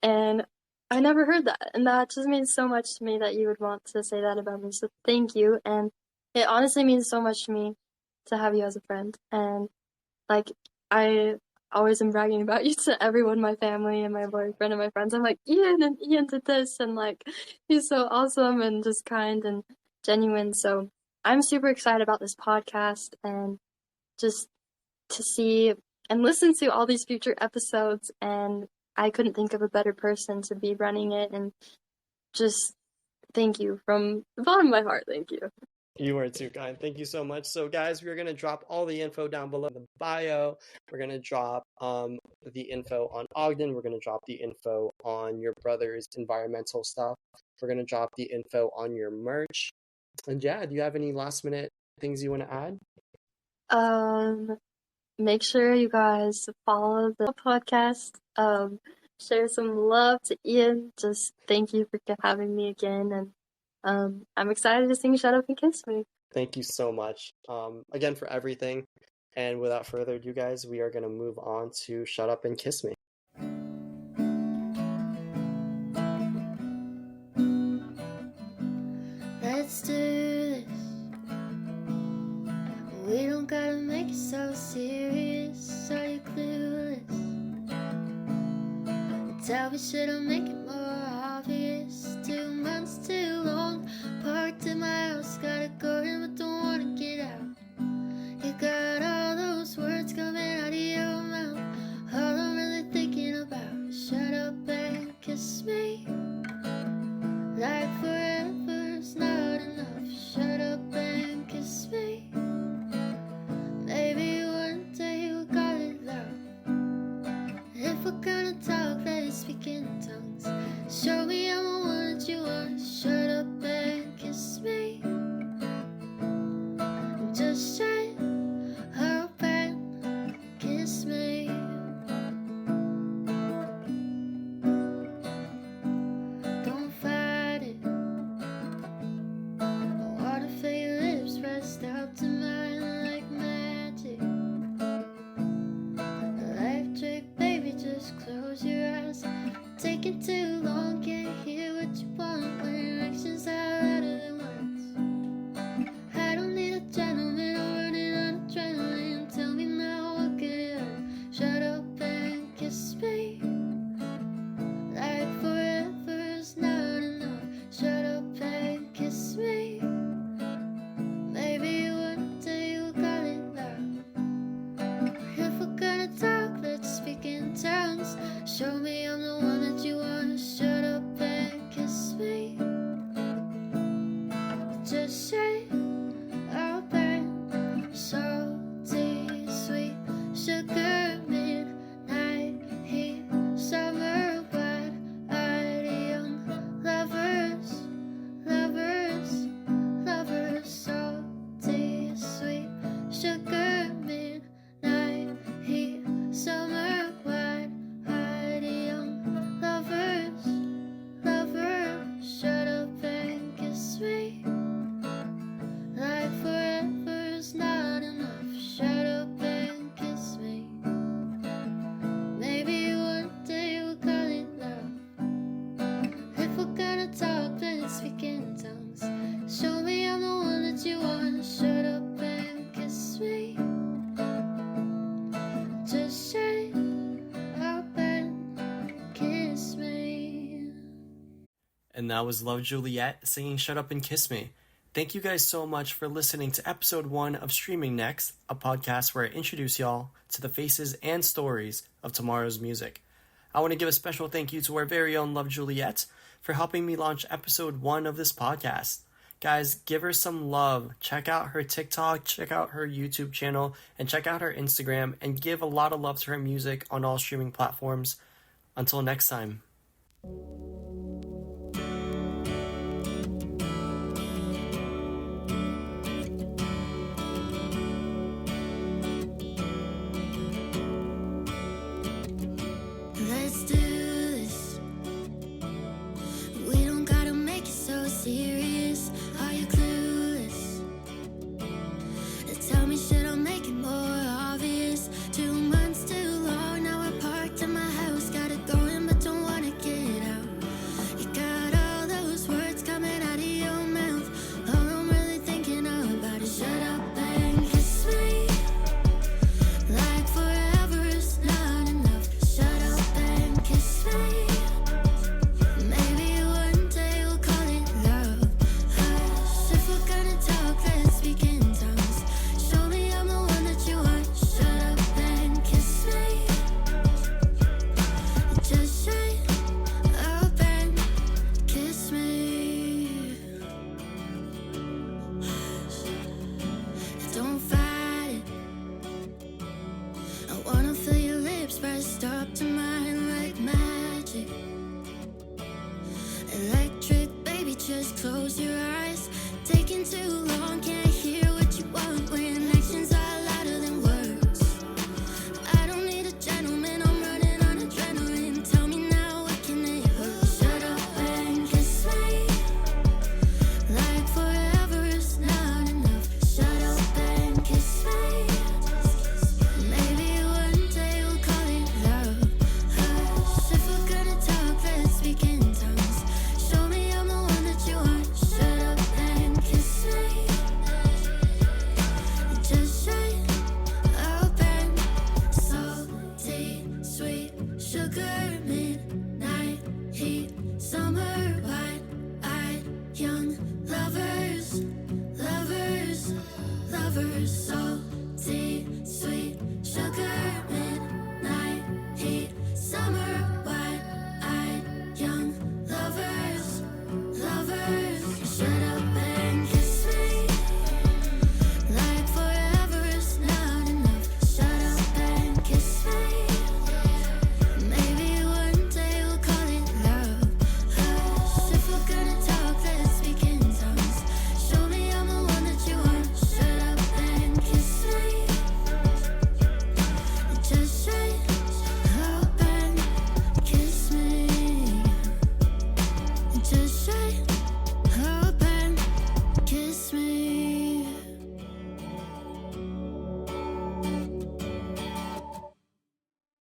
And I never heard that. And that just means so much to me that you would want to say that about me. So thank you. And it honestly means so much to me to have you as a friend. And like, I always am bragging about you to everyone, my family and my boyfriend and my friends. I'm like, Ian did this. And like, he's so awesome and just kind and genuine. So I'm super excited about this podcast and just to see and listen to all these future episodes. And I couldn't think of a better person to be running it. And just thank you from the bottom of my heart. Thank you. You are too kind. Thank you so much. So, guys, we're going to drop all the info down below in the bio. We're going to drop the info on Ogden. We're going to drop the info on your brother's environmental stuff. We're going to drop the info on your merch. And yeah, do you have any last minute things you want to add? Make sure you guys follow the podcast. Share some love to Ian. Just thank you for having me again. And I'm excited to sing Shut Up and Kiss Me. Thank you so much again for everything. And without further ado, guys, we are going to move on to Shut Up and Kiss Me. Let's do this. We don't gotta make it so serious. Are you clueless? Tell me, should I make it more obvious? 2 months too long. Parked in my house, gotta go in but don't wanna get out. You got all those words coming out of your mouth. All I'm really thinking about is shut up and kiss me. Like forever's not enough. Shut up and kiss me. Maybe one day we'll call it love. If we're gonna talk, let's speak in tongues. Show me I'm the one that you want. Shut up and kiss me. Just shut up and kiss me. Don't fight it. I wanna feel your lips pressed out to mine like magic. Electric, baby, just close your eyes. Taking too long, can't hear what you want when actions are louder than words. I don't need a gentleman, I'm running on adrenaline. Tell me now, what could it hurt? Shut up and kiss me. Like forever's not enough. Shut up and kiss me. Maybe one day we'll call it love. If we're gonna talk, let's speak in tongues. Show me I'm the one that you want. Shut up and kiss me. Just shut up and salty, sweet sugar, midnight heat, summer wide-eyed young lovers, lovers, lovers, salty, sweet sugar, midnight heat, summer wide-eyed young lovers, lovers. Shut up and kiss me. And that was Love Juliet singing Shut Up and Kiss Me. Thank you guys so much for listening to episode 1 of Streaming Next, a podcast where I introduce y'all to the faces and stories of tomorrow's music. I want to give a special thank you to our very own Love Juliet for helping me launch episode 1 of this podcast. Guys, give her some love. Check out her TikTok, check out her YouTube channel, and check out her Instagram, and give a lot of love to her music on all streaming platforms. Until next time. Let's do this. We don't gotta make it so serious. Are you clueless? Tell me, should I make it more obvious? 2 months too long, now we're parked in my house. Gotta go in but don't wanna get out. You got all those words coming out of your mouth. All I'm really thinking about is shut up and kiss me. Like forever is not enough. Shut up and kiss me. Maybe one day we'll call it love. Hush, if we're gonna talk, let's speak in tongues. Show me I'm the one that you want. Shut up and kiss me. Just shut up and kiss me. Hush, don't fight it. I wanna feel your lips pressed up to mine like magic. Electric, baby, just close your eyes. Taking too long, can't hear what you want when actions are louder than words. I don't need a gentleman, I'm running on adrenaline. Tell me now, what can it hurt? Shut up and kiss me. Like forever is not enough. Shut up and kiss me. Maybe one day we'll call it love. Hush, if we're gonna talk, let's speak in tongues. Show me I'm the one that you want. Shut up and kiss me. Just shut up and salty, sweet sugar, midnight heat, summer wide-eyed young lovers, lovers, lovers. So